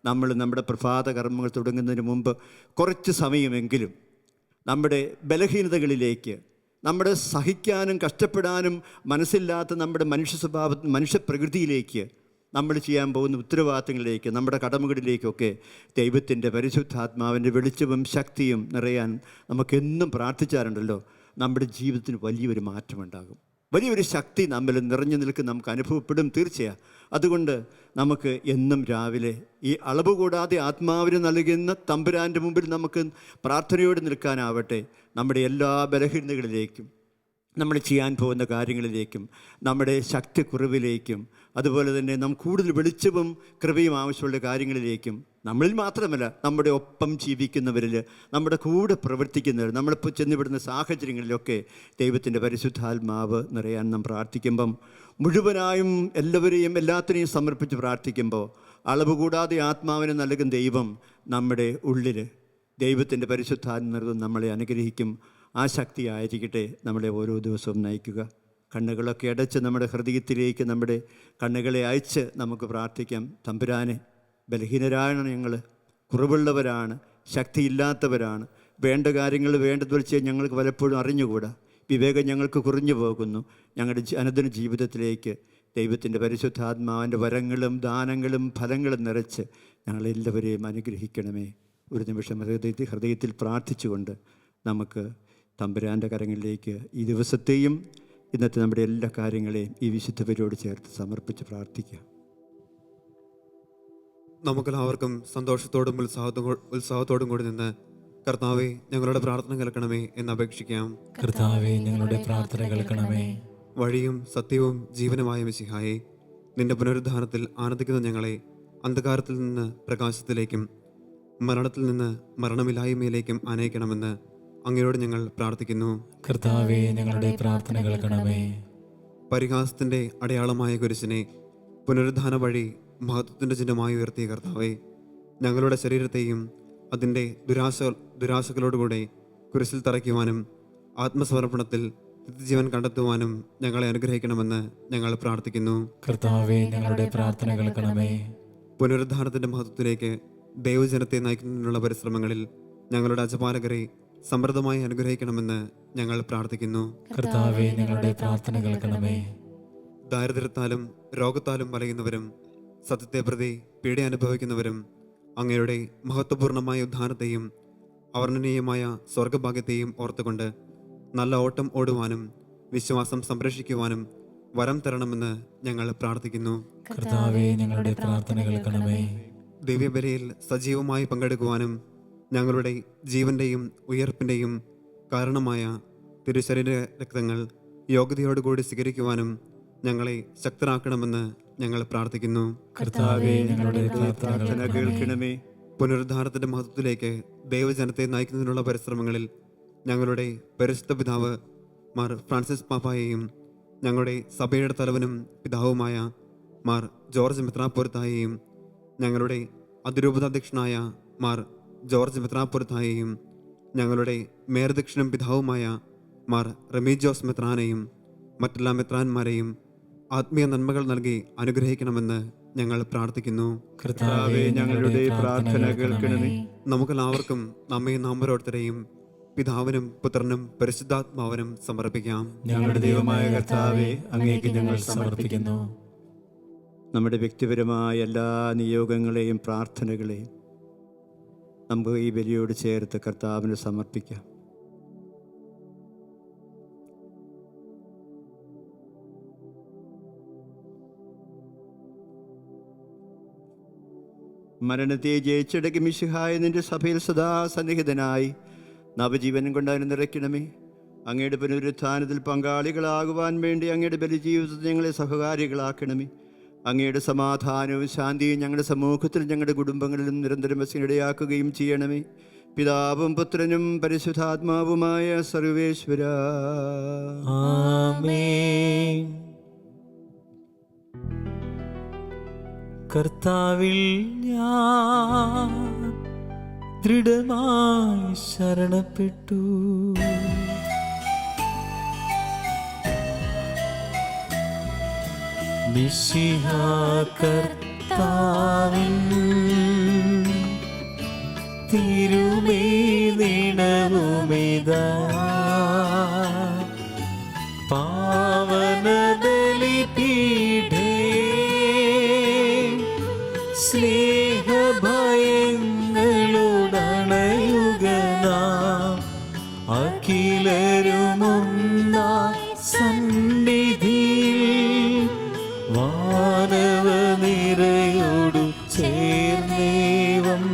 നമ്മൾ നമ്മുടെ പ്രഭാത കർമ്മങ്ങൾ തുടങ്ങുന്നതിന് മുമ്പ് കുറച്ച് സമയമെങ്കിലും നമ്മുടെ ബലഹീനതകളിലേക്ക്, നമ്മുടെ സഹിക്കാനും കഷ്ടപ്പെടാനും മനസ്സില്ലാത്ത നമ്മുടെ മനുഷ്യപ്രകൃതിയിലേക്ക്, നമ്മൾ ചെയ്യാൻ പോകുന്ന ഉത്തരവാദിത്തങ്ങളിലേക്ക്, നമ്മുടെ കടമകളിലേക്കൊക്കെ ദൈവത്തിൻ്റെ പരിശുദ്ധാത്മാവിൻ്റെ വെളിച്ചവും ശക്തിയും നിറയാൻ നമുക്കെന്നും പ്രാർത്ഥിച്ചാറുണ്ടല്ലോ, നമ്മുടെ ജീവിതത്തിന് വലിയൊരു മാറ്റമുണ്ടാകും. വലിയൊരു ശക്തി നമ്മിൽ നിറഞ്ഞു നിൽക്കുന്ന നമുക്ക് അനുഭവപ്പെടും തീർച്ചയാണ്. അതുകൊണ്ട് നമുക്ക് എന്നും രാവിലെ ഈ അളവ് കൂടാതെ ആത്മാവിന് നൽകുന്ന തമ്പുരാൻ്റെ മുമ്പിൽ നമുക്ക് പ്രാർത്ഥനയോടെ നിൽക്കാനാവട്ടെ. നമ്മുടെ എല്ലാ ബലഹീനതകളിലേക്കും, നമ്മൾ ചെയ്യാൻ പോകുന്ന കാര്യങ്ങളിലേക്കും, നമ്മുടെ ശക്തിക്കുറവിലേക്കും, അതുപോലെ തന്നെ കൂടുതൽ വെളിച്ചവും കൃപയും ആവശ്യമുള്ള കാര്യങ്ങളിലേക്കും, നമ്മളിൽ മാത്രമല്ല നമ്മുടെ ഒപ്പം ജീവിക്കുന്നവരിൽ, നമ്മുടെ കൂടെ പ്രവർത്തിക്കുന്നവർ, നമ്മളിപ്പോൾ ചെന്നുവിടുന്ന സാഹചര്യങ്ങളിലൊക്കെ ദൈവത്തിൻ്റെ പരിശുദ്ധാത്മാവ് നിറയാൻ നാം പ്രാർത്ഥിക്കുമ്പം, മുഴുവനായും എല്ലാത്തിനെയും സമർപ്പിച്ച് പ്രാർത്ഥിക്കുമ്പോൾ, അളവ് കൂടാതെ ആത്മാവിനെ നൽകുന്ന ദൈവം നമ്മുടെ ഉള്ളിൽ ദൈവത്തിൻ്റെ പരിശുദ്ധാത്മാവ് നമ്മളെ അനുഗ്രഹിക്കും. ആ ശക്തി ആയിരിക്കട്ടെ നമ്മളെ ഓരോ ദിവസവും നയിക്കുക. കണ്ണുകളൊക്കെ അടച്ച് നമ്മുടെ ഹൃദയത്തിലേക്ക് നമ്മുടെ കണ്ണുകളെ അയച്ച് നമുക്ക് പ്രാർത്ഥിക്കാം. തമ്പുരാനെ, ബലഹീനരാണ് ഞങ്ങൾ, കുറവുള്ളവരാണ്, ശക്തിയില്ലാത്തവരാണ്, വേണ്ട കാര്യങ്ങൾ വേണ്ടതുപോലെ ചെയ്യാൻ ഞങ്ങൾക്ക് പലപ്പോഴും അറിഞ്ഞുകൂടാ, വിവേകം ഞങ്ങൾക്ക് കുറഞ്ഞു പോകുന്നു. ഞങ്ങളുടെ അനുദിന ജീവിതത്തിലേക്ക് ദൈവത്തിൻ്റെ പരിശുദ്ധാത്മാവിൻ്റെ വരങ്ങളും ദാനങ്ങളും ഫലങ്ങളും നിറച്ച് ഞങ്ങളെല്ലാവരെയും അനുഗ്രഹിക്കണമേ. ഒരു നിമിഷം ഹൃദയത്തിൽ പ്രാർത്ഥിച്ചുകൊണ്ട് നമുക്ക് തമ്പുരാൻ്റെ കരങ്ങളിലേക്ക് ഈ ദിവസത്തെയും ഇന്നത്തെ നമ്മുടെ എല്ലാ കാര്യങ്ങളെയും ഈ വിശുദ്ധവരോട് ചേർത്ത് സമർപ്പിച്ച് പ്രാർത്ഥിക്കാം. നമുക്കെല്ലാവർക്കും സന്തോഷത്തോടും ഉത്സാഹത്തോടും കൂടി നിന്ന് കർത്താവെ ഞങ്ങളുടെ പ്രാർത്ഥന കേൾക്കണമേ എന്ന് അപേക്ഷിക്കാം. കർത്താവെ ഞങ്ങളുടെ പ്രാർത്ഥന കേൾക്കണമേ. വഴിയും സത്യവും ജീവനുമായ മിശിഹായെ, നിന്റെ പുനരുദ്ധാനത്തിൽ ആനന്ദിക്കുന്ന ഞങ്ങളെ അന്ധകാരത്തിൽ നിന്ന് പ്രകാശത്തിലേക്കും മരണത്തിൽ നിന്ന് മരണമില്ലായ്മയിലേക്കും അനയിക്കണമെന്ന് അങ്ങയോട് ഞങ്ങൾ പ്രാർത്ഥിക്കുന്നു. കർത്താവെ ഞങ്ങളുടെ പ്രാർത്ഥന കേൾക്കണമേ. പരിഹാസത്തിന്റെ അടയാളമായ കുരിശിനെ പുനരുദ്ധാന വഴി മഹത്വത്തിന്റെ ചിഹ്നമായി ഉയർത്തിയ കർത്താവെ, ഞങ്ങളുടെ ശരീരത്തെയും അതിൻ്റെ ദുരാശകളോടുകൂടെ കുരിശിൽ തറയ്ക്കുവാനും ആത്മസമർപ്പണത്തിൽ നിത്യജീവൻ കണ്ടെത്തുവാനും ഞങ്ങളെ അനുഗ്രഹിക്കണമെന്ന് ഞങ്ങൾ പ്രാർത്ഥിക്കുന്നു. കർത്താവെ ഞങ്ങളുടെ പ്രാർത്ഥന കേൾക്കണമേ. പുനരുദ്ധാനത്തിന്റെ മഹത്വത്തിലേക്ക് ദൈവജനത്തെ നയിക്കുന്നതിനുള്ള പരിശ്രമങ്ങളിൽ ഞങ്ങളുടെ അജപാലകരെ സമൃദ്ധമായി അനുഗ്രഹിക്കണമെന്ന് ഞങ്ങൾ പ്രാർത്ഥിക്കുന്നു. കർത്താവെ ഞങ്ങളുടെ പ്രാർത്ഥന കേൾക്കണമേ. ദാരിദ്ര്യത്താലും രോഗത്താലും വലയുന്നവരും സത്യത്തെ പ്രതി പീഡ അനുഭവിക്കുന്നവരും അങ്ങയുടെ മഹത്വപൂർണമായ ഉദ്ധാനത്തെയും അവർണ്ണനീയമായ സ്വർഗഭാഗ്യത്തെയും ഓർത്തുകൊണ്ട് നല്ല ഓട്ടം ഓടുവാനും വിശ്വാസം സംരക്ഷിക്കുവാനും വരം തരണമെന്ന് ഞങ്ങൾ പ്രാർത്ഥിക്കുന്നു. കർത്താവെ ഞങ്ങളുടെ പ്രാർത്ഥന കേൾക്കണമേ. ദിവ്യബലിയിൽ സജീവമായി പങ്കെടുക്കുവാനും ഞങ്ങളുടെ ജീവന്റെയും ഉയർപ്പിന്റെയും കാരണമായ തിരുശരീര രക്തങ്ങൾ യോഗ്യതയോടുകൂടി സ്വീകരിക്കുവാനും ഞങ്ങളെ ശക്തരാക്കണമെന്ന് ഞങ്ങൾ പ്രാർത്ഥിക്കുന്നു. കർത്താവെ ഞങ്ങളുടെ പ്രാർത്ഥന കേൾക്കണമേ. പുനരുദ്ധാനത്തിന്റെ മഹത്വത്തിലേക്ക് ദൈവജനത്തെ നയിക്കുന്നതിനുള്ള പരിശ്രമങ്ങളിൽ ഞങ്ങളുടെ പരിശുദ്ധ പിതാവ് മാർ ഫ്രാൻസിസ് പാപ്പായെയും ഞങ്ങളുടെ സഭയുടെ തലവനും പിതാവുമായ മാർ ജോർജ് മെത്രാപ്പൊലിത്തായെയും ഞങ്ങളുടെ അതിരൂപതാധ്യക്ഷനായ മാർ ജോർജ് മെത്രാപ്പൊലിത്തായെയും ഞങ്ങളുടെ മേയർദക്ഷിണും പിതാവുമായ മാർ റമീജോസ് മെത്രാനെയും മറ്റെല്ലാ മെത്രാന്മാരെയും ആത്മീയ നന്മകൾ നൽകി അനുഗ്രഹിക്കണമെന്ന് ഞങ്ങൾ പ്രാർത്ഥിക്കുന്നു. കർത്താവേ, ഞങ്ങളുടെ പ്രാർത്ഥന കേൾക്കണമേ. നമുക്കെല്ലാവർക്കും നമ്മെ നാം ഓരോരുത്തരെയും പിതാവിനും പുത്രനും പരിശുദ്ധാത്മാവിനും സമർപ്പിക്കാം. ഞങ്ങളുടെ ദൈവമായ കർത്താവേ, അങ്ങേക്ക് ഞങ്ങൾ സമർപ്പിക്കുന്നു. നമ്മുടെ വ്യക്തിപരമായ എല്ലാ നിയോഗങ്ങളെയും പ്രാർത്ഥനകളെയും നമുക്ക് ഈ ബലിയോട് ചേർത്ത് കർത്താവിന് സമർപ്പിക്കാം. മരണത്തെ ജയിച്ചടക്കി മിശിഹായ നിന്റെ സഭയിൽ സദാ സന്നിഹിതനായി നവജീവനം കൊണ്ട് അതിനെ നിറയ്ക്കണമേ. അങ്ങയുടെ പുനരുത്ഥാനത്തിൽ പങ്കാളികളാകുവാൻ വേണ്ടി അങ്ങയുടെ ബലിജീവിതത്തിൽ ഞങ്ങളെ സഹകാരികളാക്കണമേ. അങ്ങയുടെ സമാധാനവും ശാന്തിയും ഞങ്ങളുടെ സമൂഹത്തിൽ ഞങ്ങളുടെ കുടുംബങ്ങളിലും നിരന്തരം വസിനിടയാക്കുകയും ചെയ്യണമേ. പിതാവും പുത്രനും പരിശുദ്ധാത്മാവുമായ സർവേശ്വര. ആമേൻ. കർത്താവിൽ ഞാൻ ദൃഢമായി ശരണപ്പെട്ടു. മിശിഹാ കർത്താവിൻ തിരുമേനിടവുമിതാ പാവന ബലിപീഠേ സ്നേഹഭയങ്ങളുടണയുക നാം അഖിലരുമൊന്നായി സന്നിധിയിൽ വാനവ നിരയോടു ചേർന്നേവം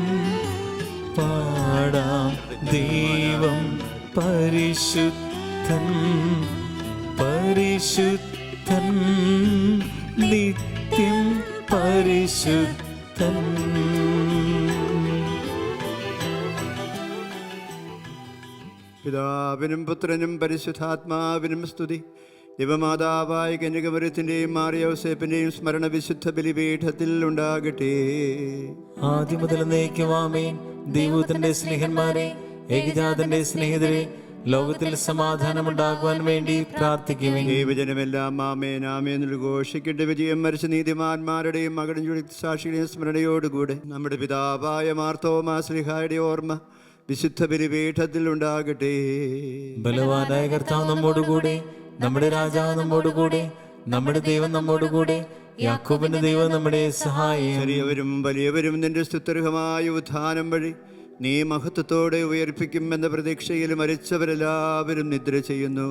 പാടാം. ദൈവം പരിശുദ്ധൻ പരിശുദ്ധൻ നിത്യം പരിശുദ്ധൻ. പിതാവിനും പുത്രനും പരിശുദ്ധാത്മാവിനും സ്തുതി. ദൈവമാതാവായ കന്യകമറിയത്തിൻ്റെയും മാറിയോസേപ്പിൻ്റെയും സ്മരണ വിശുദ്ധ ബലിപീഠത്തിൽ ഉണ്ടാകട്ടെ. ആദ്യം മുതൽ എന്നേക്കും ആമേൻ. ദൈവത്തിന്റെ സ്നേഹന്മാരെ, ഏകജാതന്റെ സ്നേഹിതരെ, ലോകത്തിൽ സമാധാനമുണ്ടാകുവാൻ വേണ്ടി പ്രാർത്ഥിക്കുവിൻ. ദൈവജനമെല്ലാം ആമേൻ ആമേൻ ഘോഷിക്കട്ടെ. വിജയം മരിച്ച നീതിമാന്മാരുടെയും മകനും സാക്ഷിയുടെയും സ്മരണയോടുകൂടെ നമ്മുടെ പിതാവായ മാർത്തോമാ ശ്ലീഹായുടെ ഓർമ്മ വിശുദ്ധ ബലിപീഠത്തിൽ ഉണ്ടാകട്ടെ. ബലവാനായ കർത്താവ് നമ്മോടുകൂടെ, നമ്മുടെ രാജാവ് നമ്മോടുകൂടെ, നമ്മുടെ ദൈവം നമ്മോടുകൂടെ, യാക്കോബിന്റെ ദൈവം നമ്മുടെ സഹായം. ചെറിയവരും വലിയവരും നിന്റെ സ്തുത്യർഹമായ ഉത്ഥാനം വഴി നീ മഹത്വത്തോടെ ഉയർപ്പിക്കും എന്ന പ്രതീക്ഷയിൽ മരിച്ചവരെല്ലാവരും നിദ്ര ചെയ്യുന്നു.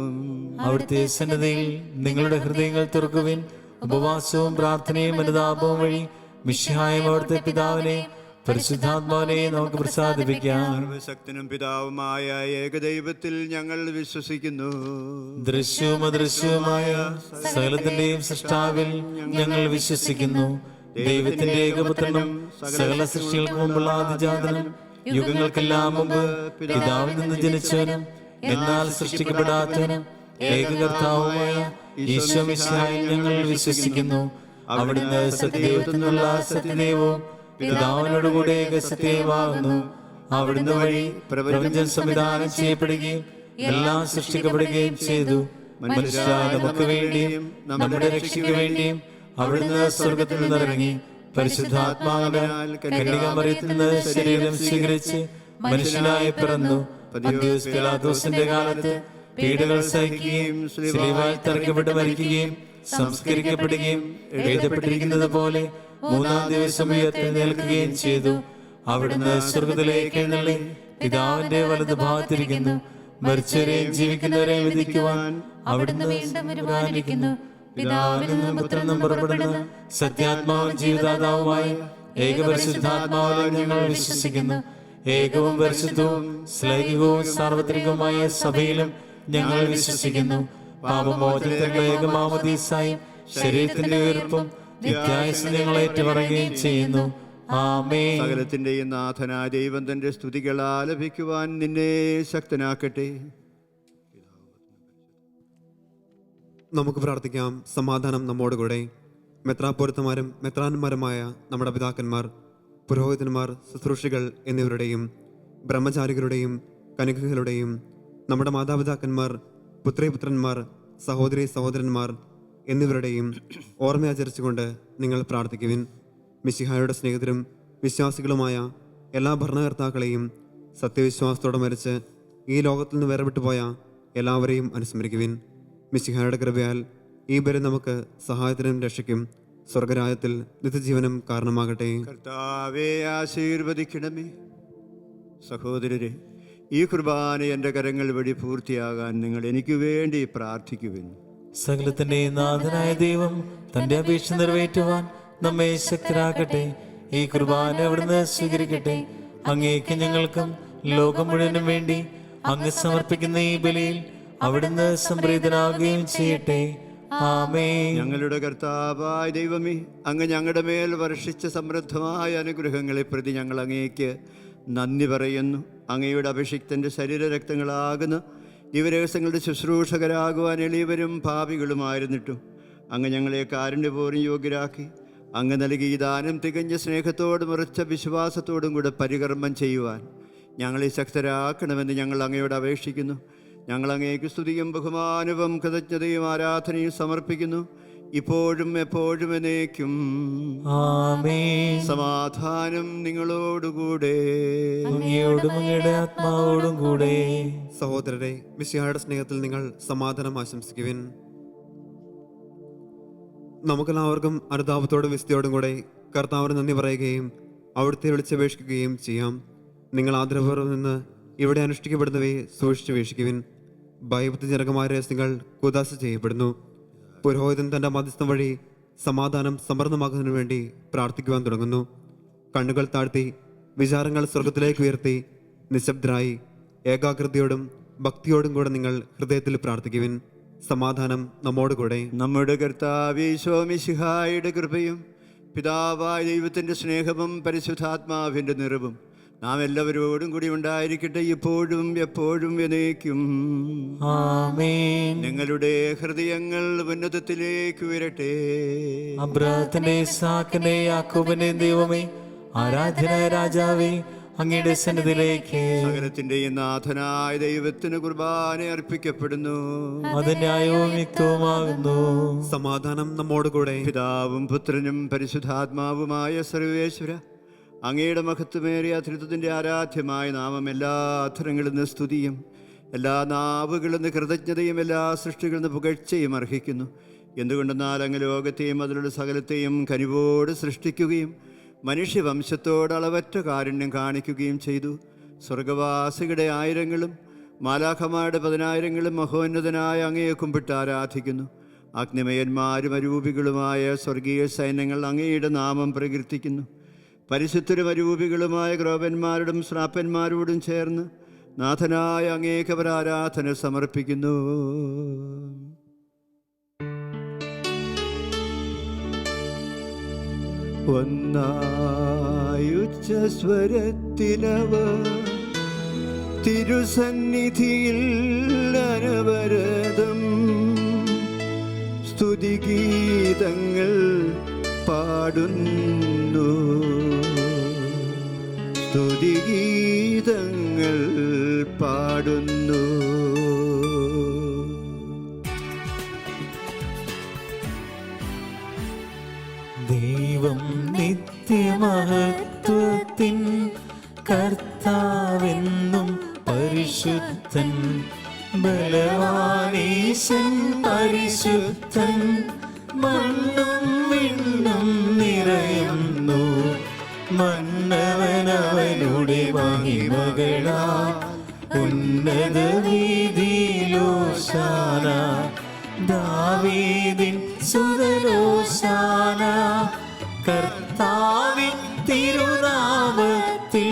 അവിടുത്തെ സന്നദ്ധയിൽ നിങ്ങളുടെ ഹൃദയങ്ങൾ തുറക്കുവിൻ. ഉപവാസവും പ്രാർത്ഥനയും അനുതാപവും വഴി മിശിഹായും അവിടുത്തെ പിതാവിനെ പരിശുദ്ധാത്മാവിനെ നമുക്ക് പ്രസാദിപ്പിക്കാം. സർവശക്തനും പിതാവുമായ ഏകദൈവത്തിൽ ഞങ്ങൾ വിശ്വസിക്കുന്നു. ദൃശ്യവും അദൃശ്യവുമായ സകലത്തിന്റെയും സൃഷ്ടാവിൽ ഞങ്ങൾ വിശ്വസിക്കുന്നു. ദൈവത്തിന്റെ ഏകപുത്രനും സകല സൃഷ്ടികൾക്ക് മുമ്പുള്ള ആദിജാതനും യുഗങ്ങൾക്കെല്ലാം മുമ്പ് പിതാവിൽ നിന്ന് ജനിച്ചവനും എന്നാൽ സൃഷ്ടിക്കപ്പെടാത്തവനും ഏകകർത്താവുമായ ഈശോ മിശിഹായിൽ ഞങ്ങൾ വിശ്വസിക്കുന്നു. അവിടുന്ന് സത്യദൈവത്തിൽ നിന്നുള്ള സത്യദൈവവും പിതാവിനോടുകൂടെ ഏകസത്യമാകുന്നു. അവിടുന്ന് വഴി പ്രപഞ്ചം സംവിധാനം ചെയ്യപ്പെടുകയും എല്ലാം സൃഷ്ടിക്കപ്പെടുകയും ചെയ്തു. മനുഷ്യരായ നമുക്ക് വേണ്ടിയും നമ്മുടെ രക്ഷയ്ക്ക് വേണ്ടിയും അവിടുന്ന് സ്വർഗത്തിൽ നിന്നിറങ്ങി പരിശുദ്ധാത്മാവിനാൽ കന്യകാമറിയത്തിൽ നിന്ന് ശരീരം സ്വീകരിച്ച് മനുഷ്യനായി പിറന്നു. പന്തിയോസ് പിലാത്തോസിന്റെ കാലത്ത് പീഡകൾ സഹിക്കുകയും ശിലുവയിൽ തറയ്ക്കപ്പെട്ട് മരിക്കുകയും സംസ്കരിക്കപ്പെടുകയും എഴുതപ്പെട്ടിരിക്കുന്നത് പോലെ മൂന്നാം ദിവസം ഉയർത്തെഴുന്നേൽക്കുകയും ചെയ്തു. അവിടുന്ന് സ്വർഗത്തിലേക്ക് എഴുന്നള്ളി പിതാവിന്റെ വലതു ഭാഗത്തിരിക്കുന്നു. മരിച്ചവരെയും ജീവിക്കുന്നവരെയും വിധിക്കുവാൻ അവിടുന്ന് വരാനിരിക്കുന്നു. പിതാവിൽ നിന്നും പുത്രനിൽ നിന്നും പുറപ്പെടുന്ന സത്യാത്മാവും ജീവദാതാവുമായ ഏകപരിശുദ്ധാത്മാവിൽ ഞങ്ങൾ വിശ്വസിക്കുന്നു. ഏകവും പരിശുദ്ധവും ശ്ലൈകികവും സാർവത്രികവുമായ സഭയിലും ഞങ്ങൾ വിശ്വസിക്കുന്നു. പാപമോചനത്തിനുള്ള ഏകമാമോദീസായും ശരീരത്തിന്റെ ഉയർപ്പും നിത്യായുസ്സും ഞങ്ങൾ ഏറ്റുപറയുകയും ചെയ്യുന്നു. ആമേൻ. സകലത്തിന്റെയും നാഥനായ ദൈവം തന്റെ സ്തുതികൾ ആലപിക്കുവാൻ നിന്നെ ശക്തനാക്കട്ടെ. നമുക്ക് പ്രാർത്ഥിക്കാം. സമാധാനം നമ്മോടുകൂടെ. മെത്രാപ്പൊരുത്തമാരും മെത്രാന്മാരുമായ നമ്മുടെ പിതാക്കന്മാർ, പുരോഹിതന്മാർ, ശുശ്രൂഷികൾ എന്നിവരുടെയും ബ്രഹ്മചാരികളുടെയും കന്യകകളുടെയും നമ്മുടെ മാതാപിതാക്കന്മാർ, പുത്രീപുത്രന്മാർ, സഹോദരി സഹോദരന്മാർ, എന്നിവരുടെയും ഓർമ്മയാചരിച്ചുകൊണ്ട് നിങ്ങൾ പ്രാർത്ഥിക്കുവിൻ. മിശിഹായുടെ സ്നേഹിതരും വിശ്വാസികളുമായ എല്ലാ ഭരണകർത്താക്കളെയും സത്യവിശ്വാസത്തോടെ മരിച്ച് ഈ ലോകത്തിൽ നിന്ന് വേർപെട്ടു പോയ എല്ലാവരെയും അനുസ്മരിക്കുവിൻ. മിശിഹായുടെ കൃപയാൽ ഈ ബലി നമുക്ക് സഹായത്തിനും രക്ഷയ്ക്കും സ്വർഗരാജ്യത്തിൽ നിത്യജീവനും കാരണമാകട്ടെ. കർത്താവേ, ആശീർവദിക്കണമേ. സഹോദരരെ, ഈ കുർബാന എൻ്റെ കരങ്ങൾ വഴി പൂർത്തിയാകാൻ നിങ്ങൾ എനിക്ക് വേണ്ടി പ്രാർത്ഥിക്കുവിൻ. സകലത്തിന്റെ നാഥനായ ദൈവം തന്റെ അപേക്ഷ നിറവേറ്റുവാൻ നമ്മെ ശക്തരാക്കട്ടെ. ഈ കുർബാന അവിടുന്ന് സ്വീകരിക്കട്ടെ. അങ്ങേക്ക് ഞങ്ങൾക്കും ലോകം മുഴുവനും വേണ്ടി അങ്ങ് സമർപ്പിക്കുന്ന ഈ ബലിയിൽ അവിടുന്ന് സംപ്രീതനാകുകയും ചെയ്യട്ടെ. ആമേൻ. ഞങ്ങളുടെ കർത്താവായ ദൈവമേ, അങ്ങ് ഞങ്ങളുടെ മേൽ വർഷിച്ച സമൃദ്ധമായ അനുഗ്രഹങ്ങളെ പ്രതി ഞങ്ങൾ അങ്ങേക്ക് നന്ദി പറയുന്നു. അങ്ങയുടെ അഭിഷിക്തൻ്റെ ശരീരരക്തങ്ങളാകുന്ന ദിവരഹസ്യങ്ങളുടെ ശുശ്രൂഷകരാകുവാൻ എളിയവരും പാപികളുമായിരുന്നിട്ടും അങ്ങ് ഞങ്ങളെ കാരുണ്യപൂർവ്വം യോഗ്യരാക്കി. അങ്ങ് നൽകി ഈ ദാനം തികഞ്ഞ സ്നേഹത്തോടും ഉറച്ച വിശ്വാസത്തോടും കൂടെ പരികർമ്മം ചെയ്യുവാൻ ഞങ്ങളെ ശക്തരാക്കണമെന്ന് ഞങ്ങൾ അങ്ങയോട് അപേക്ഷിക്കുന്നു. ഞങ്ങൾ അങ്ങേക്ക് സ്തുതിയും ബഹുമാനവും കൃതജ്ഞതയും ആരാധനയും സമർപ്പിക്കുന്നു, ഇപ്പോഴും എപ്പോഴും എന്നേക്കും. ആമേൻ. സമാധാനം നിങ്ങളോടുകൂടെ. അങ്ങയോടും അങ്ങയുടെ ആത്മാവോടും കൂടെ. സഹോദരരെ, മിശിഹായുടെ സ്നേഹത്തിൽ നിങ്ങൾ സമാധാനം ആശംസിക്കുവിൻ. നമുക്കെല്ലാവർക്കും അനുതാപത്തോടും വിസ്തയോടും കൂടെ കർത്താവിന് നന്ദി പറയുകയും അവിടുത്തെ വിളിച്ചപേക്ഷിക്കുകയും ചെയ്യാം. നിങ്ങൾ ആദരപൂർവ്വം നിന്ന് ഇവിടെ അനുഷ്ഠിക്കപ്പെടുന്നവയെ സൂക്ഷിച്ചു വീക്ഷിക്കുവിൻ. ഭയഭക്തിജനകമായ രഹസ്യങ്ങൾ കുദാശ ചെയ്യപ്പെടുന്നു. പുരോഹിതൻ തൻ്റെ മധ്യസ്ഥം വഴി സമാധാനം സമൃദ്ധമാക്കുന്നതിനു വേണ്ടി പ്രാർത്ഥിക്കുവാൻ തുടങ്ങുന്നു. കണ്ണുകൾ താഴ്ത്തി വിചാരങ്ങൾ സ്വർഗത്തിലേക്ക് ഉയർത്തി നിശബ്ദരായി ഏകാഗ്രതയോടും ഭക്തിയോടും കൂടെ നിങ്ങൾ ഹൃദയത്തിൽ പ്രാർത്ഥിക്കുവിൻ. സമാധാനം നമ്മോടുകൂടെ. നമ്മുടെ കർത്താവേ ഈശോ മിശിഹായുടെ കൃപയും പിതാവായ ദൈവത്തിൻ്റെ സ്നേഹവും പരിശുദ്ധാത്മാവിൻ്റെ നിറവും നാം എല്ലാവരോടും കൂടി ഉണ്ടായിരിക്കട്ടെ, ഇപ്പോഴും എപ്പോഴും എന്നേക്കും. ആമേൻ. നിങ്ങളുടെ ഹൃദയങ്ങൾ ഉന്നതത്തിലേക്ക് ഉയരട്ടെ. അബ്രാഹത്തിന്റെ ഇസ്ഹാക്കിന്റെ യാക്കോബിന്റെ ദൈവമേ, ആരാധനായ രാജാവേ, അങ്ങയുടെ സന്നിധിയിലേക്ക് സകലത്തിന്റെയും നാഥനായ ദൈവത്തിന് കുർബാന അർപ്പിക്കപ്പെടുന്നു. അത് ന്യായവും യുക്തവുമാകുന്നു. സമാധാനം നമ്മോടുകൂടെ. പിതാവും പുത്രനും പരിശുദ്ധാത്മാവുമായ സർവേശ്വര, അങ്ങയുടെ മഹത്വമേറിയ ത്രിത്വത്തിൻ്റെ ആരാധ്യമായ നാമം എല്ലാ അധരങ്ങളിൽ നിന്ന് സ്തുതിയും എല്ലാ നാവുകളിൽ നിന്ന് കൃതജ്ഞതയും എല്ലാ സൃഷ്ടികളിൽ നിന്ന് പുകഴ്ചയും അർഹിക്കുന്നു. എന്തുകൊണ്ടെന്നാൽ അങ്ങ് ലോകത്തെയും അതിലുള്ള സകലത്തെയും കനിവോട് സൃഷ്ടിക്കുകയും മനുഷ്യവംശത്തോട് അളവറ്റ കാരുണ്യം കാണിക്കുകയും ചെയ്തു. സ്വർഗവാസികളുടെ ആയിരങ്ങളും മാലാഖമാരുടെ 10,000ങ്ങളും മഹോന്നതനായ അങ്ങയെ കുമ്പിട്ട് ആരാധിക്കുന്നു. അഗ്നിമയന്മാരും അരൂപികളുമായ സ്വർഗീയ സൈന്യങ്ങൾ അങ്ങയുടെ നാമം പ്രകീർത്തിക്കുന്നു. പരിശുദ്ധരും അരൂപികളുമായ ക്രോപന്മാരോടും ശ്രാപ്പന്മാരോടും ചേർന്ന് നാഥനായ അങ്ങേക്കവർ ആരാധന സമർപ്പിക്കുന്നു. ഒന്നായുച്ചസ്വരത്തിലവർ തിരുസന്നിധിയിൽ അനവരതം സ്തുതിഗീതങ്ങൾ പാടുന്നു. സ്തുതിഗീതങ്ങൾ പാടുന്നു. ദൈവം നിത്യമഹത്വത്തിൻ കർത്താവെന്നും പരിശുദ്ധൻ, ബലവാനീശൻ പരിശുദ്ധൻ, മണ്ണും വിണ്ണും നിറയുന്നു. മന്നവനവനുടെ മഹിമകളാ ഉന്നത വീതിയിലോശാന. ദാവീദിൻ സുതരോശാന. കർത്താവിൻ തിരുനാമത്തിൽ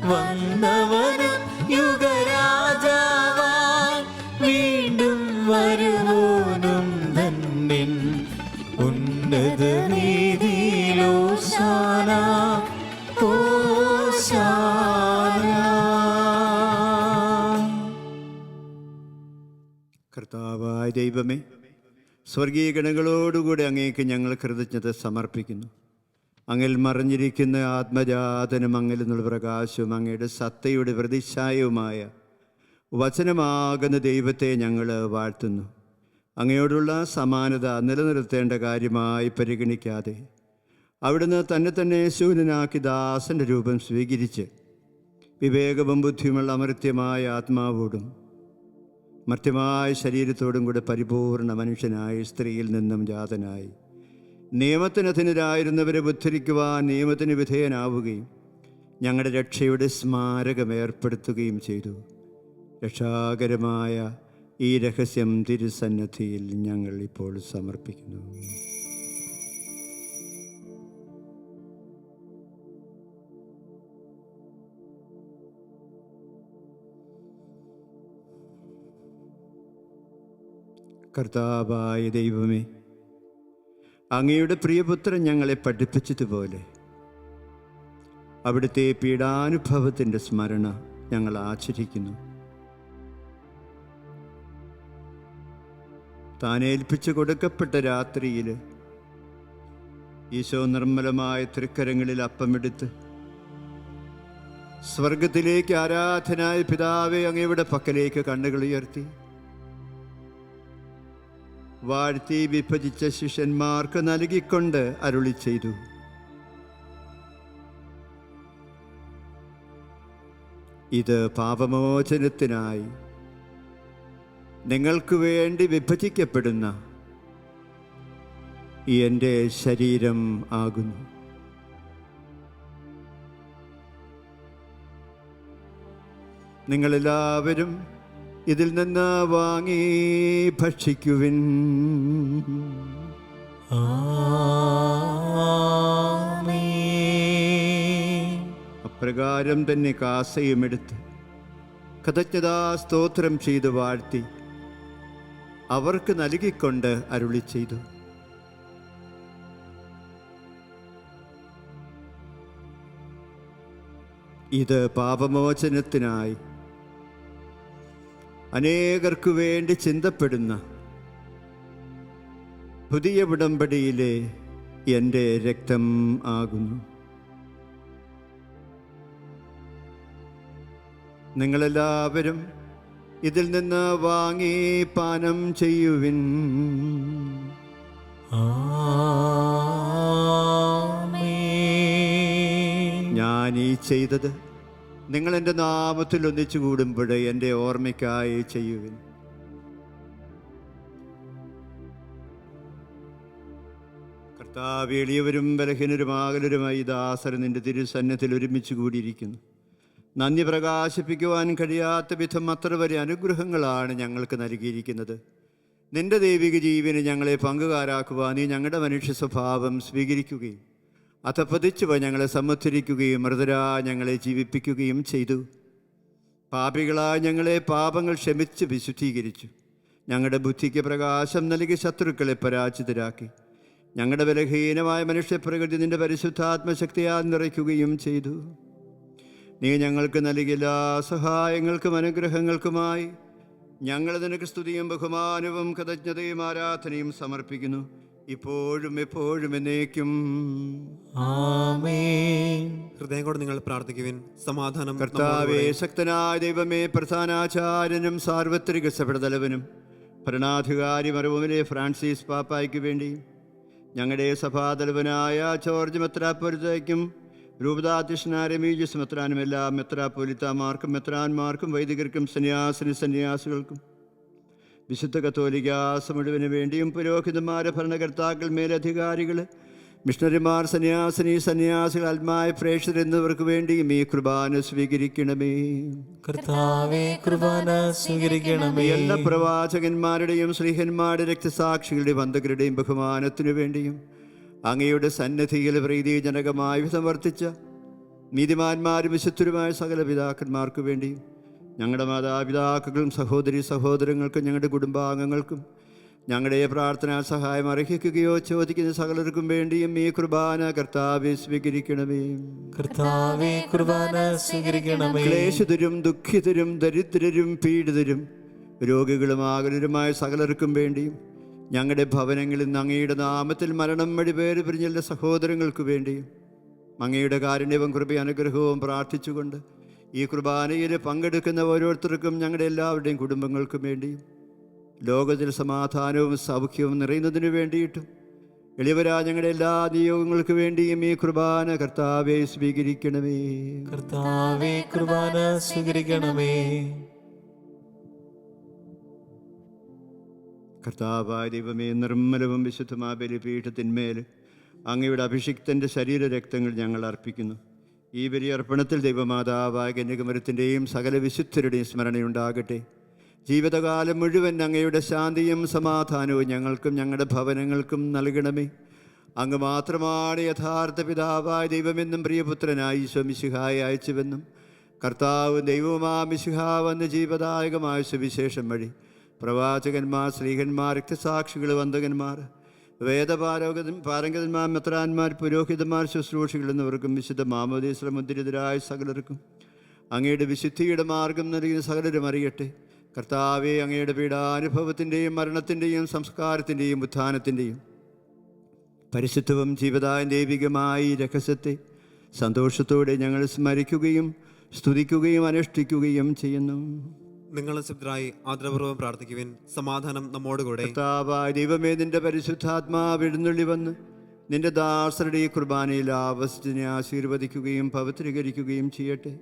വന്നവനും യുഗരാജാവാൻ വീണ്ടും വരുവോനും ധന്യൻ. ഉന്നത വീതിയിലോശാന ഓശാന. കർത്താവായ ദൈവമേ, സ്വർഗീയ ഗണങ്ങളോടുകൂടി അങ്ങേക്ക് ഞങ്ങൾ കൃതജ്ഞത സമർപ്പിക്കുന്നു. അങ്ങിൽ മറിഞ്ഞിരിക്കുന്ന ആത്മജാതനും അങ്ങിൽ നിന്നുള്ള പ്രകാശവും അങ്ങയുടെ സത്തയുടെ പ്രതിച്ഛായവുമായ വചനമാകുന്ന ദൈവത്തെ ഞങ്ങൾ വാഴ്ത്തുന്നു. അങ്ങയോടുള്ള സമാനത നിലനിർത്തേണ്ട കാര്യമായി പരിഗണിക്കാതെ അവിടുന്ന് തന്നെ ശൂന്യനാക്കി ദാസൻ്റെ രൂപം സ്വീകരിച്ച് വിവേകവും ബുദ്ധിയുമുള്ള അമർത്യമായ ആത്മാവോടും മർത്യമായ ശരീരത്തോടും കൂടെ പരിപൂർണ മനുഷ്യനായി സ്ത്രീയിൽ നിന്നും ജാതനായി നിയമത്തിനധീനരായിരുന്നവരെ ഉദ്ധരിക്കുവാൻ നിയമത്തിന് വിധേയനാവുകയും ഞങ്ങളുടെ രക്ഷയുടെ സ്മാരകം ഏർപ്പെടുത്തുകയും ചെയ്തു. രക്ഷാകരമായ ഈ രഹസ്യം തിരുസന്നിധിയിൽ ഞങ്ങൾ ഇപ്പോൾ സമർപ്പിക്കുന്നു. കർത്താവായ ദൈവമേ, അങ്ങയുടെ പ്രിയപുത്രൻ ഞങ്ങളെ പഠിപ്പിച്ചതുപോലെ അവിടുത്തെ പീഡാനുഭവത്തിൻ്റെ സ്മരണ ഞങ്ങൾ ആചരിക്കുന്നു. താൻ ഏൽപ്പിച്ചു കൊടുക്കപ്പെട്ട രാത്രിയിൽ ഈശോ നിർമ്മലമായ തൃക്കരങ്ങളിൽ അപ്പമെടുത്ത് സ്വർഗത്തിലേക്ക് ആരാധനായ പിതാവേ അങ്ങയുടെ പക്കലേക്ക് കണ്ണുകൾ ഉയർത്തി വാഴ്ത്തി വിഭജിച്ച ശിഷ്യന്മാർക്ക് നൽകിക്കൊണ്ട് അരുളി ചെയ്തു, ഇത് പാപമോചനത്തിനായി നിങ്ങൾക്ക് വേണ്ടി വിഭജിക്കപ്പെടുന്ന എൻ്റെ ശരീരം ആകുന്നു. നിങ്ങളെല്ലാവരും ഇതിൽ നിന്ന് വാങ്ങി ഭക്ഷിക്കുവിൻ. അപ്രകാരം തന്നെ കാസയും എടുത്ത് കൃതജ്ഞതാ സ്തോത്രം ചെയ്ത് വാഴ്ത്തി അവർക്ക് നൽകിക്കൊണ്ട് അരുളി ചെയ്തു, ഇത് പാപമോചനത്തിനായി അനേകർക്കു വേണ്ടി ചിന്തപ്പെടുന്ന പുതിയ ഉടമ്പടിയിലെ എൻ്റെ രക്തം ആകുന്നു. നിങ്ങളെല്ലാവരും ഇതിൽ നിന്ന് വാങ്ങി പാനം ചെയ്യുവിൻ. ഞാൻ ഈ ചെയ്തത് നിങ്ങൾ എൻ്റെ നാമത്തിൽ ഒന്നിച്ചു കൂടുമ്പോൾ എൻ്റെ ഓർമ്മയ്ക്കായി ചെയ്യുവിൻ. കർത്താവ്, എളിയവരും ബലഹീനരുമാകലരുമായി ദാസർ നിന്റെ തിരുസന്നിധിയിൽ ഒരുമിച്ച് കൂടിയിരിക്കുന്നു. നന്ദി പ്രകാശിപ്പിക്കുവാൻ കഴിയാത്ത വിധം അത്ര വരെ അനുഗ്രഹങ്ങളാണ് ഞങ്ങൾക്ക് നൽകിയിരിക്കുന്നത്. നിന്റെ ദൈവിക ജീവന് ഞങ്ങളെ പങ്കുകാരാക്കുവാൻ നീ ഞങ്ങളുടെ മനുഷ്യ സ്വഭാവം സ്വീകരിക്കുകയും അധപ്പതിച്ചുവ ഞങ്ങളെ സമുദ്ധരിക്കുകയും മൃതരാ ഞങ്ങളെ ജീവിപ്പിക്കുകയും ചെയ്തു. പാപികളായ ഞങ്ങളെ പാപങ്ങൾ ക്ഷമിച്ച് വിശുദ്ധീകരിച്ചു. ഞങ്ങളുടെ ബുദ്ധിക്ക് പ്രകാശം നൽകി ശത്രുക്കളെ പരാജിതരാക്കി. ഞങ്ങളുടെ ബലഹീനമായ മനുഷ്യപ്രകൃതി നിന്റെ പരിശുദ്ധാത്മശക്തിയാൽ നിറയ്ക്കുകയും ചെയ്തു. നീ ഞങ്ങൾക്ക് നൽകിയ എല്ലാ സഹായങ്ങൾക്കും അനുഗ്രഹങ്ങൾക്കുമായി ഞങ്ങൾ നിനക്ക് സ്തുതിയും ബഹുമാനവും കൃതജ്ഞതയും ആരാധനയും സമർപ്പിക്കുന്നു, ഇപ്പോഴും എപ്പോഴും എന്നേക്കും. ആമേൻ. ഹൃദയം കൊണ്ട് നിങ്ങൾ പ്രാർത്ഥിക്കുവിൻ. സമാധാനം. കർത്താവേ, ശക്തനായ ദൈവമേ, പ്രധാനാചാര്യനും സാർവത്രിക സഭയുടെ തലവനും ഭരണാധികാരി മറുപടിയിലെ ഫ്രാൻസിസ് പാപ്പായ്ക്ക് വേണ്ടി ഞങ്ങളുടെ സഭാതലവനായ ജോർജ് മെത്രാപ്പൊലീത്തയ്ക്കും രൂപതാധ്യക്ഷനായ റെമീജിയസ് മെത്രാനും എല്ലാ മെത്രാപ്പൊലീത്തമാർക്കും മെത്രാന്മാർക്കും വൈദികർക്കും സന്യാസികൾക്കും വിശുദ്ധ കത്തോലിക്ക മുഴുവന് വേണ്ടിയും പുരോഹിതന്മാരെ ഭരണകർത്താക്കൾ മേലധികാരികൾ മിഷണറിമാർ സന്യാസികൾ ആത്മായ പ്രേക്ഷകർ എന്നിവർക്ക് വേണ്ടിയും ഈ കുർബാന സ്വീകരിക്കണമേ. കർത്താവേ, കുർബാന സ്വീകരിക്കണമേ. എല്ലാ പ്രവാചകന്മാരുടെയും ശ്രീഹന്മാരുടെ രക്തസാക്ഷികളുടെയും ബന്ധുക്കളുടെയും ബഹുമാനത്തിനു വേണ്ടിയും അങ്ങയുടെ സന്നിധിയിൽ പ്രീതിജനകമായി സമർപ്പിച്ച നീതിമാന്മാരും വിശുദ്ധരുമായ സകല പിതാക്കന്മാർക്കു വേണ്ടിയും ഞങ്ങളുടെ മാതാപിതാക്കളും സഹോദരങ്ങൾക്കും ഞങ്ങളുടെ കുടുംബാംഗങ്ങൾക്കും ഞങ്ങളുടെ പ്രാർത്ഥനാ സഹായം അർഹിക്കുകയോ ചോദിക്കുന്ന സകലർക്കും വേണ്ടിയും ഈ കുർബാന കർത്താവേ സ്വീകരിക്കണമേ. കർത്താവേ, കുർബാന സ്വീകരിക്കണമേ. ക്ലേശിതരും ദുഃഖിതരും ദരിദ്രരും പീഡിതരും രോഗികളും ആകുലരുമായ സകലർക്കും വേണ്ടിയും ഞങ്ങളുടെ ഭവനങ്ങളിൽ നിന്ന് അങ്ങയുടെ നാമത്തിൽ മരണം വഴി പേര് പിരിഞ്ഞുള്ള സഹോദരങ്ങൾക്ക് വേണ്ടിയും അങ്ങയുടെ കാരുണ്യവും കൃപയും അനുഗ്രഹവും പ്രാർത്ഥിച്ചുകൊണ്ട് ഈ കുർബാനയിൽ പങ്കെടുക്കുന്ന ഓരോരുത്തർക്കും ഞങ്ങളുടെ എല്ലാവരുടെയും കുടുംബങ്ങൾക്കും വേണ്ടിയും ലോകത്തിൽ സമാധാനവും സൗഖ്യവും നിറയുന്നതിനു വേണ്ടിയിട്ടും എളിയവരാ ഞങ്ങളുടെ എല്ലാ നിയോഗങ്ങൾക്ക് വേണ്ടിയും ഈ കുർബാന കർത്താവെ സ്വീകരിക്കണമേ. കർത്താവേ കുർബാന സ്വീകരിക്കണമേ. കർത്താവായ ദൈവമേ, നിർമ്മലവും വിശുദ്ധമായ ബലിപീഠത്തിന്മേൽ അങ്ങയുടെ അഭിഷിക്തൻ്റെ ശരീരരക്തങ്ങൾ ഞങ്ങൾ അർപ്പിക്കുന്നു. ഈ ബലിയർപ്പണത്തിൽ ദൈവമാതാവായ കന്യകമരത്തിൻ്റെയും സകല വിശുദ്ധരുടെയും സ്മരണയുണ്ടാകട്ടെ. ജീവിതകാലം മുഴുവൻ അങ്ങയുടെ ശാന്തിയും സമാധാനവും ഞങ്ങൾക്കും ഞങ്ങളുടെ ഭവനങ്ങൾക്കും നൽകണമേ. അങ്ങ് മാത്രമാണ് യഥാർത്ഥ പിതാവായ ദൈവമെന്നും പ്രിയപുത്രനായി ഈശോ മിശിഹായെ അയച്ചുവെന്നും കർത്താവും ദൈവവുമാ മിശിഹാ വന്ന ജീവദായകമായ സുവിശേഷം വഴി പ്രവാചകന്മാർ, സ്ത്രീഹന്മാർ, രക്തസാക്ഷികൾ, വന്ദകന്മാർ, പാരംഗതന്മാർ, മെത്രാന്മാർ, പുരോഹിതന്മാർ, ശുശ്രൂഷികൾ എന്നിവർക്കും വിശുദ്ധ മാമോദീസ മുദ്രിതരായ സകലർക്കും അങ്ങയുടെ വിശുദ്ധിയുടെ മാർഗം നൽകുന്ന സകലരും അറിയട്ടെ. കർത്താവെ, അങ്ങയുടെ പീഡാനുഭവത്തിൻ്റെയും മരണത്തിൻ്റെയും സംസ്കാരത്തിൻ്റെയും ഉത്ഥാനത്തിൻ്റെയും പരിശുദ്ധവും ജീവദായ ദൈവികമായ ഈ രഹസ്യത്തെ സന്തോഷത്തോടെ ഞങ്ങൾ സ്മരിക്കുകയും സ്തുതിക്കുകയും അനുഷ്ഠിക്കുകയും ചെയ്യുന്നു. നിങ്ങൾ ശബ്ദരായി ആദരപൂർവ്വം പ്രാർത്ഥിക്കുവിൻ. സമാധാനം നമ്മോടുകൂടെ. കർത്താവായ ദൈവമേ, നിന്റെ പരിശുദ്ധാത്മാവ് എഴുന്നള്ളി വന്ന് നിന്റെ ദാസരുടെ ഈ കുർബാനയിൽ ആവസിച്ചിനെ ആശീർവദിക്കുകയും പവിത്രീകരിക്കുകയും ചെയ്യട്ടെ.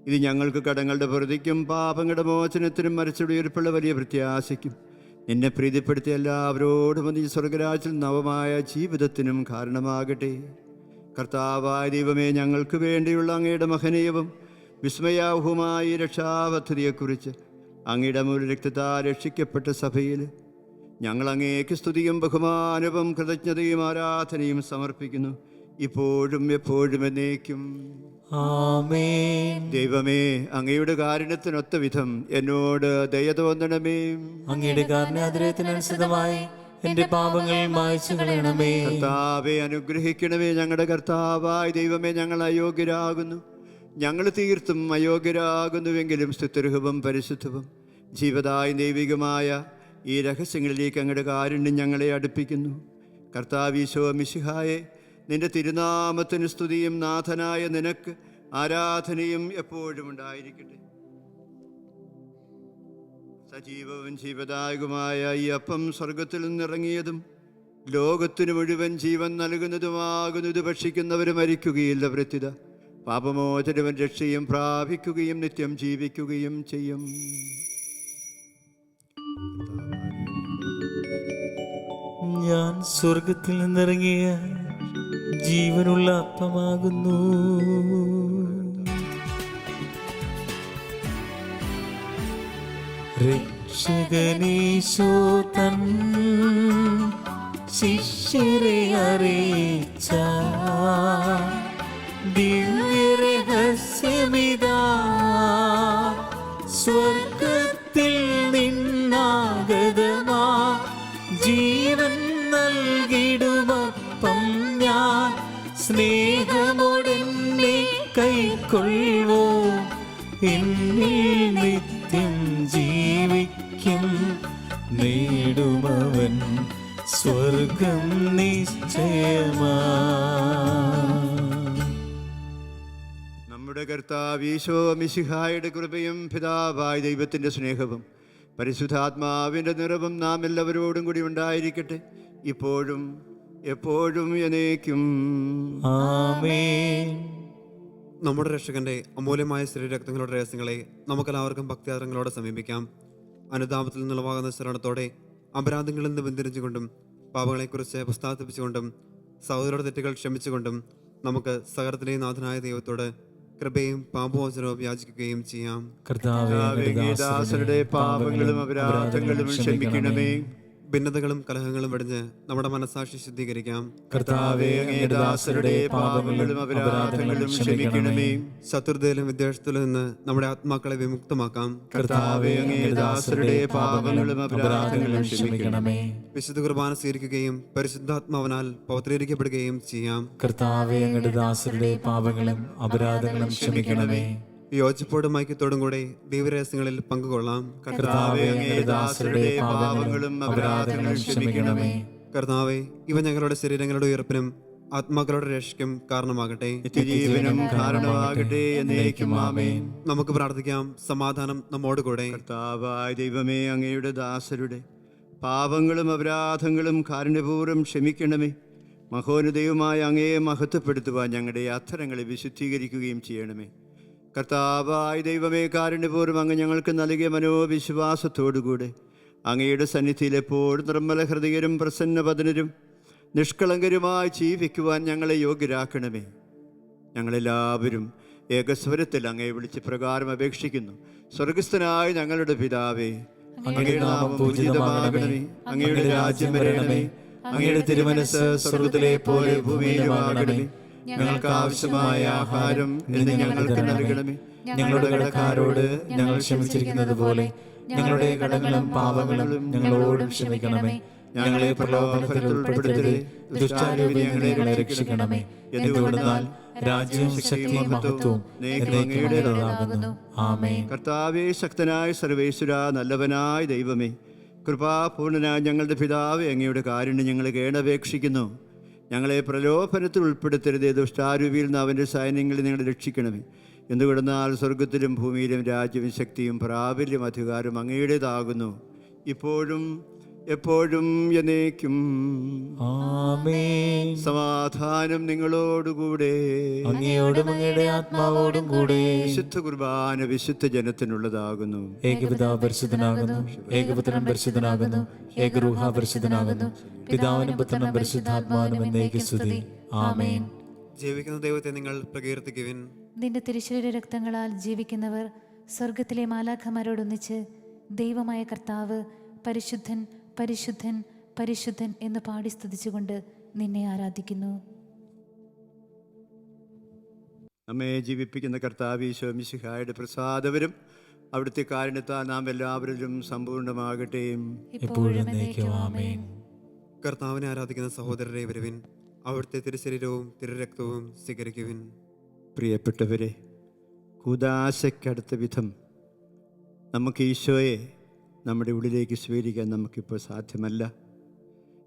ഇത് ഞങ്ങൾക്ക് കടങ്ങളുടെ പ്രതിക്കും പാപങ്ങളുടെ മോചനത്തിനും മരിച്ചുടെ ഉയർപ്പുള്ള വലിയ പ്രത്യാശയ്ക്കും നിന്നെ പ്രീതിപ്പെടുത്തിയ എല്ലാവരോടും ഈ സ്വർഗരാജ്യത്തിൽ നവമായ ജീവിതത്തിനും കാരണമാകട്ടെ. കർത്താവായ ദൈവമേ, ഞങ്ങൾക്ക് വേണ്ടിയുള്ള അങ്ങയുടെ മഹനീയവും വിസ്മയാവഹുമായ രക്ഷാപദ്ധതിയെക്കുറിച്ച് അങ്ങയുടെ അമൂല്യ രക്തത്താൽ രക്ഷിക്കപ്പെട്ട സഭയിൽ ഞങ്ങൾ അങ്ങേക്ക് സ്തുതിയും ബഹുമാനവും കൃതജ്ഞതയും ആരാധനയും സമർപ്പിക്കുന്നു, ഇപ്പോഴും എപ്പോഴും എന്നേക്കും. ആമേൻ. ദൈവമേ, അങ്ങയുടെ കാരുണ്യത്തിനൊത്ത വിധം എന്നോട് ദയ തോന്നണമേ. അങ്ങയുടെ കാരുണ്യാതിരയത്തിനനുസൃതമായി എന്റെ പാപങ്ങൾ മായ്ച്ചു കളയണമേ. കർത്താവെ, അനുഗ്രഹിക്കണമേ. ഞങ്ങളുടെ കർത്താവായ ദൈവമേ, ഞങ്ങൾ അയോഗ്യരാകുന്നു, ഞങ്ങൾ തീർത്തും അയോഗ്യരാകുന്നുവെങ്കിലും സ്തുത്യർഹവും പരിശുദ്ധവും ജീവദായ ദൈവികമായ ഈ രഹസ്യങ്ങളിലേക്ക് അങ്ങയുടെ കാരുണ്യം ഞങ്ങളെ അടുപ്പിക്കുന്നു. കർത്താവീശോ മിശിഹായെ, നിന്റെ തിരുനാമത്തിന് സ്തുതിയും നാഥനായ നിനക്ക് ആരാധനയും എപ്പോഴും ഉണ്ടായിരിക്കട്ടെ. സജീവവും ജീവദായകമായ ഈ അപ്പം സ്വർഗത്തിൽ നിന്നിറങ്ങിയതും ലോകത്തിനു മുഴുവൻ ജീവൻ നൽകുന്നതുമാകുന്നു. ഇത് ഭക്ഷിക്കുന്നവർ മരിക്കുകയില്ല, പ്രത്യുത പാപമോചനവൻ രക്ഷയും പ്രാപിക്കുകയും നിത്യം ജീവിക്കുകയും ചെയ്യും. ഞാൻ സ്വർഗത്തിൽ നിന്നിറങ്ങിയ ജീവനുള്ള അപ്പമാകുന്നു. രക്ഷകനീശോ തൻ ശിഷ്യരെ അറിയിച്ച ദിവ്യരഹസ്യമിതാ, സ്വർഗത്തിൽ നിന്നാഗതമാ ജീവൻ നൽകിടുമപ്പം ഞാൻ, സ്നേഹമോടെന്നെ കൈക്കൊള്ളുവോ, എന്നിൽ നിത്യം ജീവിക്കും, നേടുമവൻ സ്വർഗം നിശ്ചയമാ. നമ്മുടെ കർത്താവ് ഈശോ മിശിഹായുടെ കൃപയും പിതാവായ ദൈവത്തിൻ്റെ സ്നേഹവും പരിശുദ്ധാത്മാവിൻ്റെ നിറവും നാം എല്ലാവരോടും കൂടി ഉണ്ടായിരിക്കട്ടെ, ഇപ്പോഴും എപ്പോഴും എന്നേക്കും. ആമേൻ. നമ്മുടെ രക്ഷകന്റെ അമൂല്യമായ ശരീരരക്തങ്ങളുടെ രഹസ്യങ്ങളെ നമുക്കെല്ലാവർക്കും ഭക്തിയാദരങ്ങളോടെ സമീപിക്കാം. അനുതാപത്തിൽ നിന്നുളവാകുന്ന ശരണത്തോടെ അപരാധങ്ങളിൽ നിന്ന് പിന്തിരിച്ചുകൊണ്ടും പാപങ്ങളെക്കുറിച്ച് പശ്ചാത്തപിച്ചുകൊണ്ടും സഹോദരരുടെ തെറ്റുകൾ ക്ഷമിച്ചുകൊണ്ടും നമുക്ക് സകലത്തിലെയും നാഥനായ ദൈവത്തോട് കൃപയും പാപമോചനവും യാചിക്കുകയും ചെയ്യാം. കർത്താവേ, ദാസരുടെ പാപങ്ങളും അപരാധങ്ങളും ക്ഷമിക്കണമേ. ഭിന്നതകളും കലഹങ്ങളും വെടിഞ്ഞ് നമ്മുടെ മനസ്സാക്ഷി ശുദ്ധീകരിക്കാം. കർത്താവേ, ദാസരുടെ പാപങ്ങളും അപരാധങ്ങളും ക്ഷമിക്കണമേ. ശത്രുതയിലും വിദ്വേഷത്തിലും നിന്ന് നമ്മുടെ ആത്മാക്കളെ വിമുക്തമാക്കാം. കർത്താവേ, ദാസരുടെ പാപങ്ങളും അപരാധങ്ങളും ക്ഷമിക്കണമേ. വിശുദ്ധ കുർബാന സ്വീകരിക്കുകയും പരിശുദ്ധാത്മാവിനാൽ പവിത്രീകരിക്കപ്പെടുകയും ചെയ്യാം. കർത്താവേ, അങ്ങയുടെ ദാസരുടെ പാപങ്ങളും അപരാധങ്ങളും ക്ഷമിക്കണമേ. യോജിപ്പോടും ഐക്യത്തോടും കൂടെ ദൈവരഹസ്യങ്ങളിൽ പങ്കുകൊള്ളാം. കർത്താവേ, ദാസരുടെ പാപങ്ങളും അപരാധങ്ങളും ക്ഷമിക്കണമേ. കർത്താവേ, ഇവ ഞങ്ങളുടെ ശരീരങ്ങളുടെ ഉയർപ്പിനും ആത്മാക്കളുടെ രക്ഷയ്ക്കും കാരണമാകട്ടെ, നിത്യജീവനും കാരണമാകട്ടെ, എന്നേക്കും ആമേൻ. നമുക്ക് പ്രാർത്ഥിക്കാം. സമാധാനം നമ്മോടുകൂടെ. കർത്താവായ ദൈവമേ, അങ്ങയുടെ ദാസരുടെ പാപങ്ങളും അപരാധങ്ങളും കാരുണ്യപൂർവ്വം ക്ഷമിക്കണമേ. മഹോന്നതയുമായ അങ്ങയെ മഹത്വപ്പെടുത്തുവാൻ ഞങ്ങളുടെ അധരങ്ങളെ വിശുദ്ധീകരിക്കുകയും ചെയ്യണമേ. കർത്താവായ ദൈവമേ, കാരുണ്യപൂർവ്വം അങ്ങ് ഞങ്ങൾക്ക് നൽകിയ മനോവിശ്വാസത്തോടുകൂടെ അങ്ങയുടെ സന്നിധിയിൽ എപ്പോഴും നിർമ്മല ഹൃദയരും പ്രസന്നവദനരും നിഷ്കളങ്കരുമായി ജീവിക്കുവാൻ ഞങ്ങളെ യോഗ്യരാക്കണമേ. ഞങ്ങളെല്ലാവരും ഏകസ്വരത്തിൽ അങ്ങയെ വിളിച്ച് പ്രകാരം അപേക്ഷിക്കുന്നു. സ്വർഗസ്ഥനായ ഞങ്ങളുടെ പിതാവേ, അങ്ങയുടെ നാമം പൂജിതമാകണമേ. അങ്ങയുടെ രാജ്യം വരണമേ. അങ്ങയുടെ തിരുമനസ്സ് സ്വർഗത്തിലെ പോലെ ഭൂമിയിലുമാകണമേ. ഞങ്ങൾക്ക് ആവശ്യമായ ആഹാരം ഇന്ന് ഞങ്ങൾക്ക് നൽകണമേ. ഞങ്ങളുടെ കടക്കാരോട് ഞങ്ങൾ ക്ഷമിച്ചിരിക്കുന്നത് പോലെ ഞങ്ങളുടെ കടങ്ങളും പാപങ്ങളും ഞങ്ങളോടും ക്ഷമിക്കണമേ. ഞങ്ങളെ പ്രലോഭനത്തിൽ ഉൾപ്പെടുത്തരുതേ, ദുഷ്ടാരൂപിയിൽ നിന്ന് ഞങ്ങളെ രക്ഷിക്കണമേ. എന്തുകൊണ്ടെന്നാൽ രാജ്യവും ശക്തിയും മഹത്വവും എന്നേക്കുമുള്ളതാകുന്നു. ആമേൻ. കർത്താവേ, ശക്തനായ സർവേശ്വര, നല്ലവനായ ദൈവമേ, കൃപാപൂർണനായ ഞങ്ങളുടെ പിതാവേ, അങ്ങയുടെ കാരുണ്യം ഞങ്ങൾ കേണപേക്ഷിക്കുന്നു. ഞങ്ങളെ പ്രലോഭനത്തിൽ ഉൾപ്പെടുത്തരുതേ, ദുഷ്ടാരൂപിയിൽ നിന്ന് അവൻ്റെ സൈന്യങ്ങളിൽ ഞങ്ങളെ രക്ഷിക്കണമേ. എന്തുകൊണ്ടെന്നാൽ സ്വർഗത്തിലും ഭൂമിയിലും രാജ്യവും ശക്തിയും പ്രാബല്യം അധികാരം അങ്ങയുടേതാകുന്നു, ഇപ്പോഴും എപ്പോഴും എന്നേക്കും. ആമേൻ. സമാധാനം നിങ്ങളോടുകൂടെ, അങ്ങയോടും അങ്ങയുടെ ആത്മാവോടും കൂടെ. വിശുദ്ധ കുർബാന വിശുദ്ധ ജനത്തിനുള്ളതാകുന്നു. ഏകപിതാവ് പരിശുദ്ധനാകുന്നു, ഏകപുത്രൻ പരിശുദ്ധനാകുന്നു, ഏകരൂഹ പരിശുദ്ധനാകുന്നു, പിതാവിനും പുത്രനും പരിശുദ്ധാത്മാവിനും എന്നേക്കും സ്തുതി. ആമേൻ. ജീവിക്കുന്ന ദൈവത്തെ നിങ്ങൾ പ്രകീർത്തിക്കുവിൻ. നിന്റെ തിരുശരീര രക്തങ്ങളാൽ ജീവിക്കുന്നവർ സ്വർഗത്തിലെ മാലാഖമാരോടൊന്നിച്ച് ദൈവമായ കർത്താവ് പരിശുദ്ധൻ പരിശുദ്ധൻ പരിശുദ്ധൻ എന്ന് പാടി സ്തുതിച്ചുകൊണ്ട് നിന്നെ ആരാധിക്കുന്നു. നമ്മെ ജീവിപ്പിക്കുന്ന കർത്താവ് ഈശോ മിശിഹായുടെ പ്രസാദവരും അവിടുത്തെ കാരുണ്യത്താൽ നാം എല്ലാവരിലും സമ്പൂർണ്ണമാകട്ടെ. എപ്പോഴും എന്നേക്കും. ആമേൻ. കർത്താവിനെ ആരാധിക്കുന്ന സഹോദരരെ വരുവിൻ, അവിടുത്തെ തിരുശരീരവും തിരുരക്തവും സ്വീകരിക്കുവിൻ. പ്രിയപ്പെട്ടവരെ, കൂദാശയ്ക്കടുത്ത വിധം നമുക്ക് ഈശോയെ നമ്മുടെ ഉള്ളിലേക്ക് സ്വീകരിക്കാൻ നമുക്കിപ്പോൾ സാധ്യമല്ല.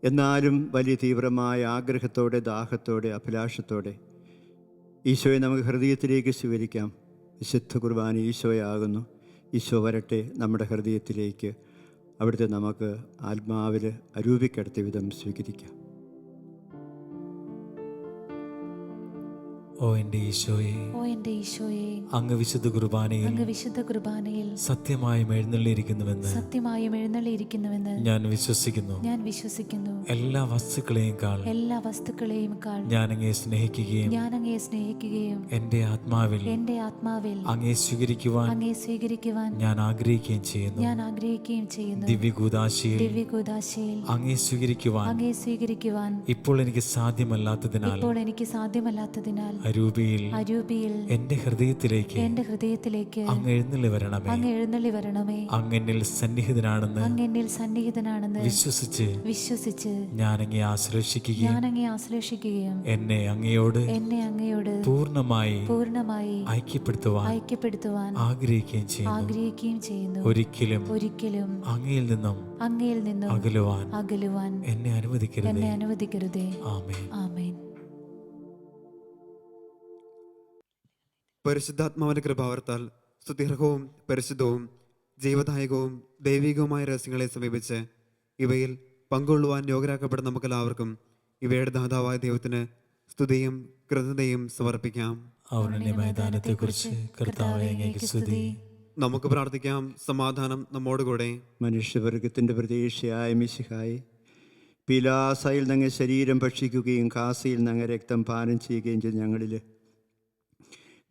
എന്നാലും വലിയ തീവ്രമായ ആഗ്രഹത്തോടെ, ദാഹത്തോടെ, അഭിലാഷത്തോടെ ഈശോയെ നമുക്ക് ഹൃദയത്തിലേക്ക് സ്വീകരിക്കാം. വിശുദ്ധ കുർബാന ഈശോയാകുന്നു. ഈശോ വരട്ടെ നമ്മുടെ ഹൃദയത്തിലേക്ക്. അവിടുത്തെ നമുക്ക് ആത്മാവിൽ അരൂപിക്കടുത്ത വിധം സ്വീകരിക്കാം. ഓ എൻ്റെ ഈശോയെ, ഓ എൻ്റെ ഈശോയെ, അങ്ങ് വിശുദ്ധ കുർബാനയിൽ അങ്ങ് വിശുദ്ധ കുർബാനയിൽ സത്യമായും എഴുന്നള്ളിയിരിക്കുന്നുവെന്ന് സത്യമായും എഴുന്നള്ളിയിരിക്കുന്നുവെന്ന് ഞാൻ വിശ്വസിക്കുന്നു. ഞാൻ വിശ്വസിക്കുന്നു. എല്ലാ വസ്തുക്കളെയുംക്കാൾ എല്ലാ വസ്തുക്കളെയും ഞാൻ അങ്ങയെ സ്നേഹിക്കുകയും ഞാൻ അങ്ങയെ സ്നേഹിക്കുകയും എൻ്റെ ആത്മാവിൽ അങ്ങയെ സ്വീകരിക്കുവാൻ ഞാൻ ആഗ്രഹിക്കുകയും ചെയ്യുന്നു. ദിവ്യകൂദാശയിൽ അങ്ങയെ സ്വീകരിക്കുവാൻ ഇപ്പോൾ എനിക്ക് സാധ്യമല്ലാത്തതിനാൽ അരൂപിയിൽ എന്റെ ഹൃദയത്തിലേക്ക് അങ്ങ് എഴുന്നള്ളി വരണമേ. അങ്ങെന്നിൽ സന്നിഹിതനാണെന്ന് വിശ്വസിച്ച് ഞാൻ അങ്ങയെ ആശ്ലേഷിക്കുകയും എന്നെ അങ്ങയോട് പൂർണ്ണമായി ഐക്യപ്പെടുത്തുവാൻ ആഗ്രഹിക്കുകയും ചെയ്യുന്നു. ഒരിക്കലും അങ്ങയിൽ നിന്നും അകലുവാൻ എന്നെ അനുവദിക്കരുതേ. ആമേൻ. പരിശുദ്ധാത്മാവിന്റെ കൃപാവർത്താൽ സ്തുത്യർഹവും പരിശുദ്ധവും ജീവദായകവും ദൈവികവുമായ രഹസ്യങ്ങളെ സമീപിച്ച് ഇവയിൽ പങ്കുകൊള്ളുവാൻ യോഗ്യരാക്കപ്പെടുന്ന നമുക്കെല്ലാവർക്കും ഇവയുടെ ദാതാവായ ദൈവത്തിന് സ്തുതിയും കൃതജ്ഞതയും സമർപ്പിക്കാം. നമുക്ക് പ്രാർത്ഥിക്കാം. സമാധാനം നമ്മോടുകൂടെ. മനുഷ്യവർഗത്തിൻ്റെ പ്രതീക്ഷയായ മിശിഹായെ, പീലാസയിൽ നിന്ന് ശരീരം ഭക്ഷിക്കുകയും കാസയിൽ നിന്ന് രക്തം പാനം ചെയ്യുകയും ചെയ്ത് ഞങ്ങളിൽ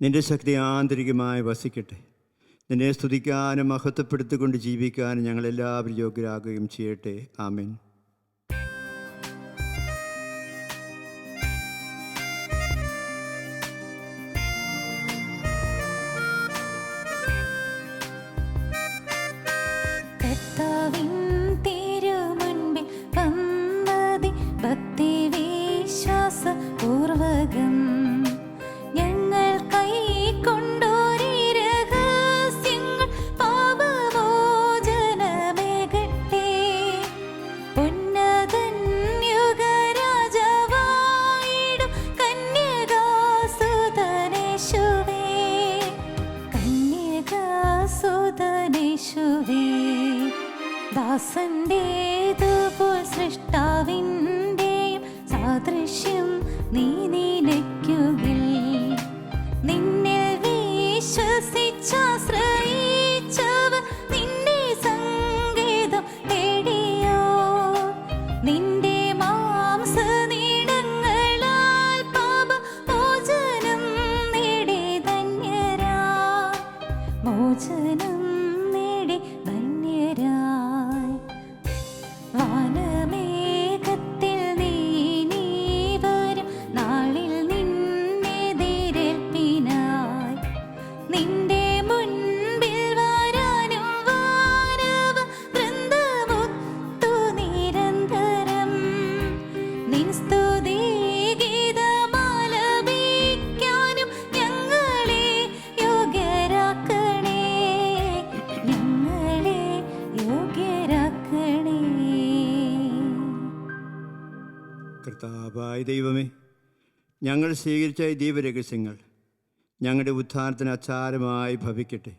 നിന്റെ ശക്തി ആന്തരികമായി വസിക്കട്ടെ. നിന്നെ സ്തുതിക്കാനും മഹത്വപ്പെടുത്തിക്കൊണ്ട് ജീവിക്കാനും ഞങ്ങളെല്ലാവരും യോഗ്യരാകുകയും ചെയ്യട്ടെ. ആമേൻ. ഭക്തി വിശ്വാസ പൂർവകം ഞങ്ങൾ കൈക്കൊണ്ടോരീ രഹസ്യങ്ങൾ പാപമോചനമേകട്ടെ. വിളിക്കുകിൽ നിന്നിൽ വിശ്വസിച്ചാശ്രയിച്ചവർ നിന്റെ സംഗീതം തേടിയോ നിന്റെ മാംസനീടങ്ങളാൽ പാപമോചനം നേടി ധന്യരായി മോചനം നേടി ധന്യരായി വാനമേഘത്തിൽ നീ വരും നാളിൽ നിന്നെതിരേൽപ്പിനായി നിന്റെ മുൻപിൽ വരാനും വാരവ വൃന്ദമൊത്തു നിരന്തരം നിൻ സ്തുതി ഗീതമാലപിക്കാനും ഞങ്ങളെ യോഗ്യരാക്കണേ ഞങ്ങളെ യോഗ്യരാക്കണേ. കർത്താവായ ദൈവമേ, ഞങ്ങൾ സ്വീകരിച്ച ഈ ദീപരഹസ്യങ്ങൾ ഞങ്ങളുടെ ഉദ്ധാനത്തിന് അച്ചാരമായി ഭവിക്കട്ടെ.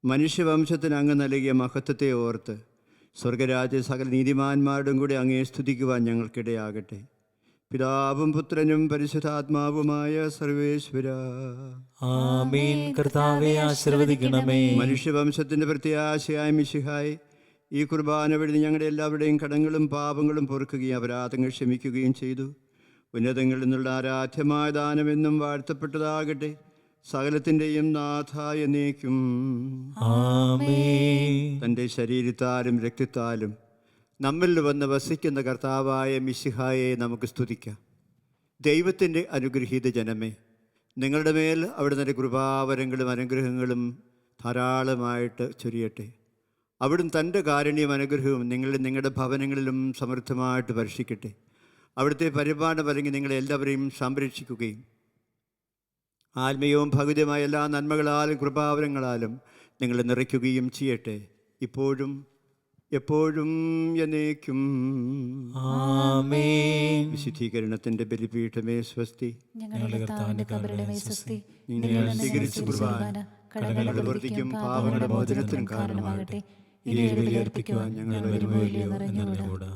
മനുഷ്യവംശത്തിന് അങ്ങ് നൽകിയ മഹത്വത്തെ ഓർത്ത് സ്വർഗരാജ്യ സകല നീതിമാന്മാരുടെയും കൂടെ അങ്ങേ സ്തുതിക്കുവാൻ ഞങ്ങൾക്കിടയാകട്ടെ. പിതാവും പുത്രനും പരിശുദ്ധാത്മാവുമായ സർവേശ്വര. ആമീൻ. കർത്താവെ ആശീർവദിക്കണമേ. മനുഷ്യവംശത്തിൻ്റെ പ്രത്യാശയായ മിശിഹായി ഈ കുർബാന വഴി ഞങ്ങളുടെ എല്ലാവരുടെയും കടങ്ങളും പാപങ്ങളും പൊറുക്കുകയും അപരാധങ്ങൾ ക്ഷമിക്കുകയും ചെയ്തു. ഉന്നതങ്ങളിൽ നിന്നുള്ള ആരാധ്യമായ ദാനമെന്നും വാഴ്ത്തപ്പെട്ടതാകട്ടെ. സകലത്തിൻ്റെയും നാഥ എന്നേക്കും. ആമീൻ. തൻ്റെ ശരീരത്താലും രക്തത്താലും നമ്മിൽ വന്ന് വസിക്കുന്ന കർത്താവായ മിശിഹായെ നമുക്ക് സ്തുതിക്കാം. ദൈവത്തിൻ്റെ അനുഗ്രഹീത ജനമേ, നിങ്ങളുടെ മേൽ അവിടുന്ന് കൃപാവരങ്ങളും അനുഗ്രഹങ്ങളും ധാരാളമായിട്ട് ചൊരിയട്ടെ. അവിടുന്ന് തൻ്റെ കാരുണ്യവും അനുഗ്രഹവും നിങ്ങളുടെ ഭവനങ്ങളിലും സമൃദ്ധമായിട്ട് വർഷിക്കട്ടെ. അവിടുത്തെ പരിപാലനം വരങ്ങി നിങ്ങളെല്ലാവരെയും സംരക്ഷിക്കുകയും ആത്മീയവും ഭൗതികമായ എല്ലാ നന്മകളാലും കൃപാവരങ്ങളാലും നിങ്ങളെ നിറയ്ക്കുകയും ചെയ്യട്ടെ, ഇപ്പോഴും എപ്പോഴും എന്നേക്കും. ആമേൻ. വിശുദ്ധീകരണത്തിൻ്റെ ബലിപീഠമേ സ്വസ്തി. ഞങ്ങളുടെ കർത്താവിന്റെ കബറിടമേ സ്വസ്തി. നിങ്ങൾ സ്വീകരിച്ച കുർബാന കടങ്ങളുടെ വൃത്തിക്കും പാപങ്ങളുടെ മോചനത്തിനും കാരണമാകട്ടെ. ഈ ബലിയർപ്പിക്കുവാൻ ഞങ്ങൾ വരുമോ ഇല്ലയോ എന്നറിഞ്ഞുകൂടാ.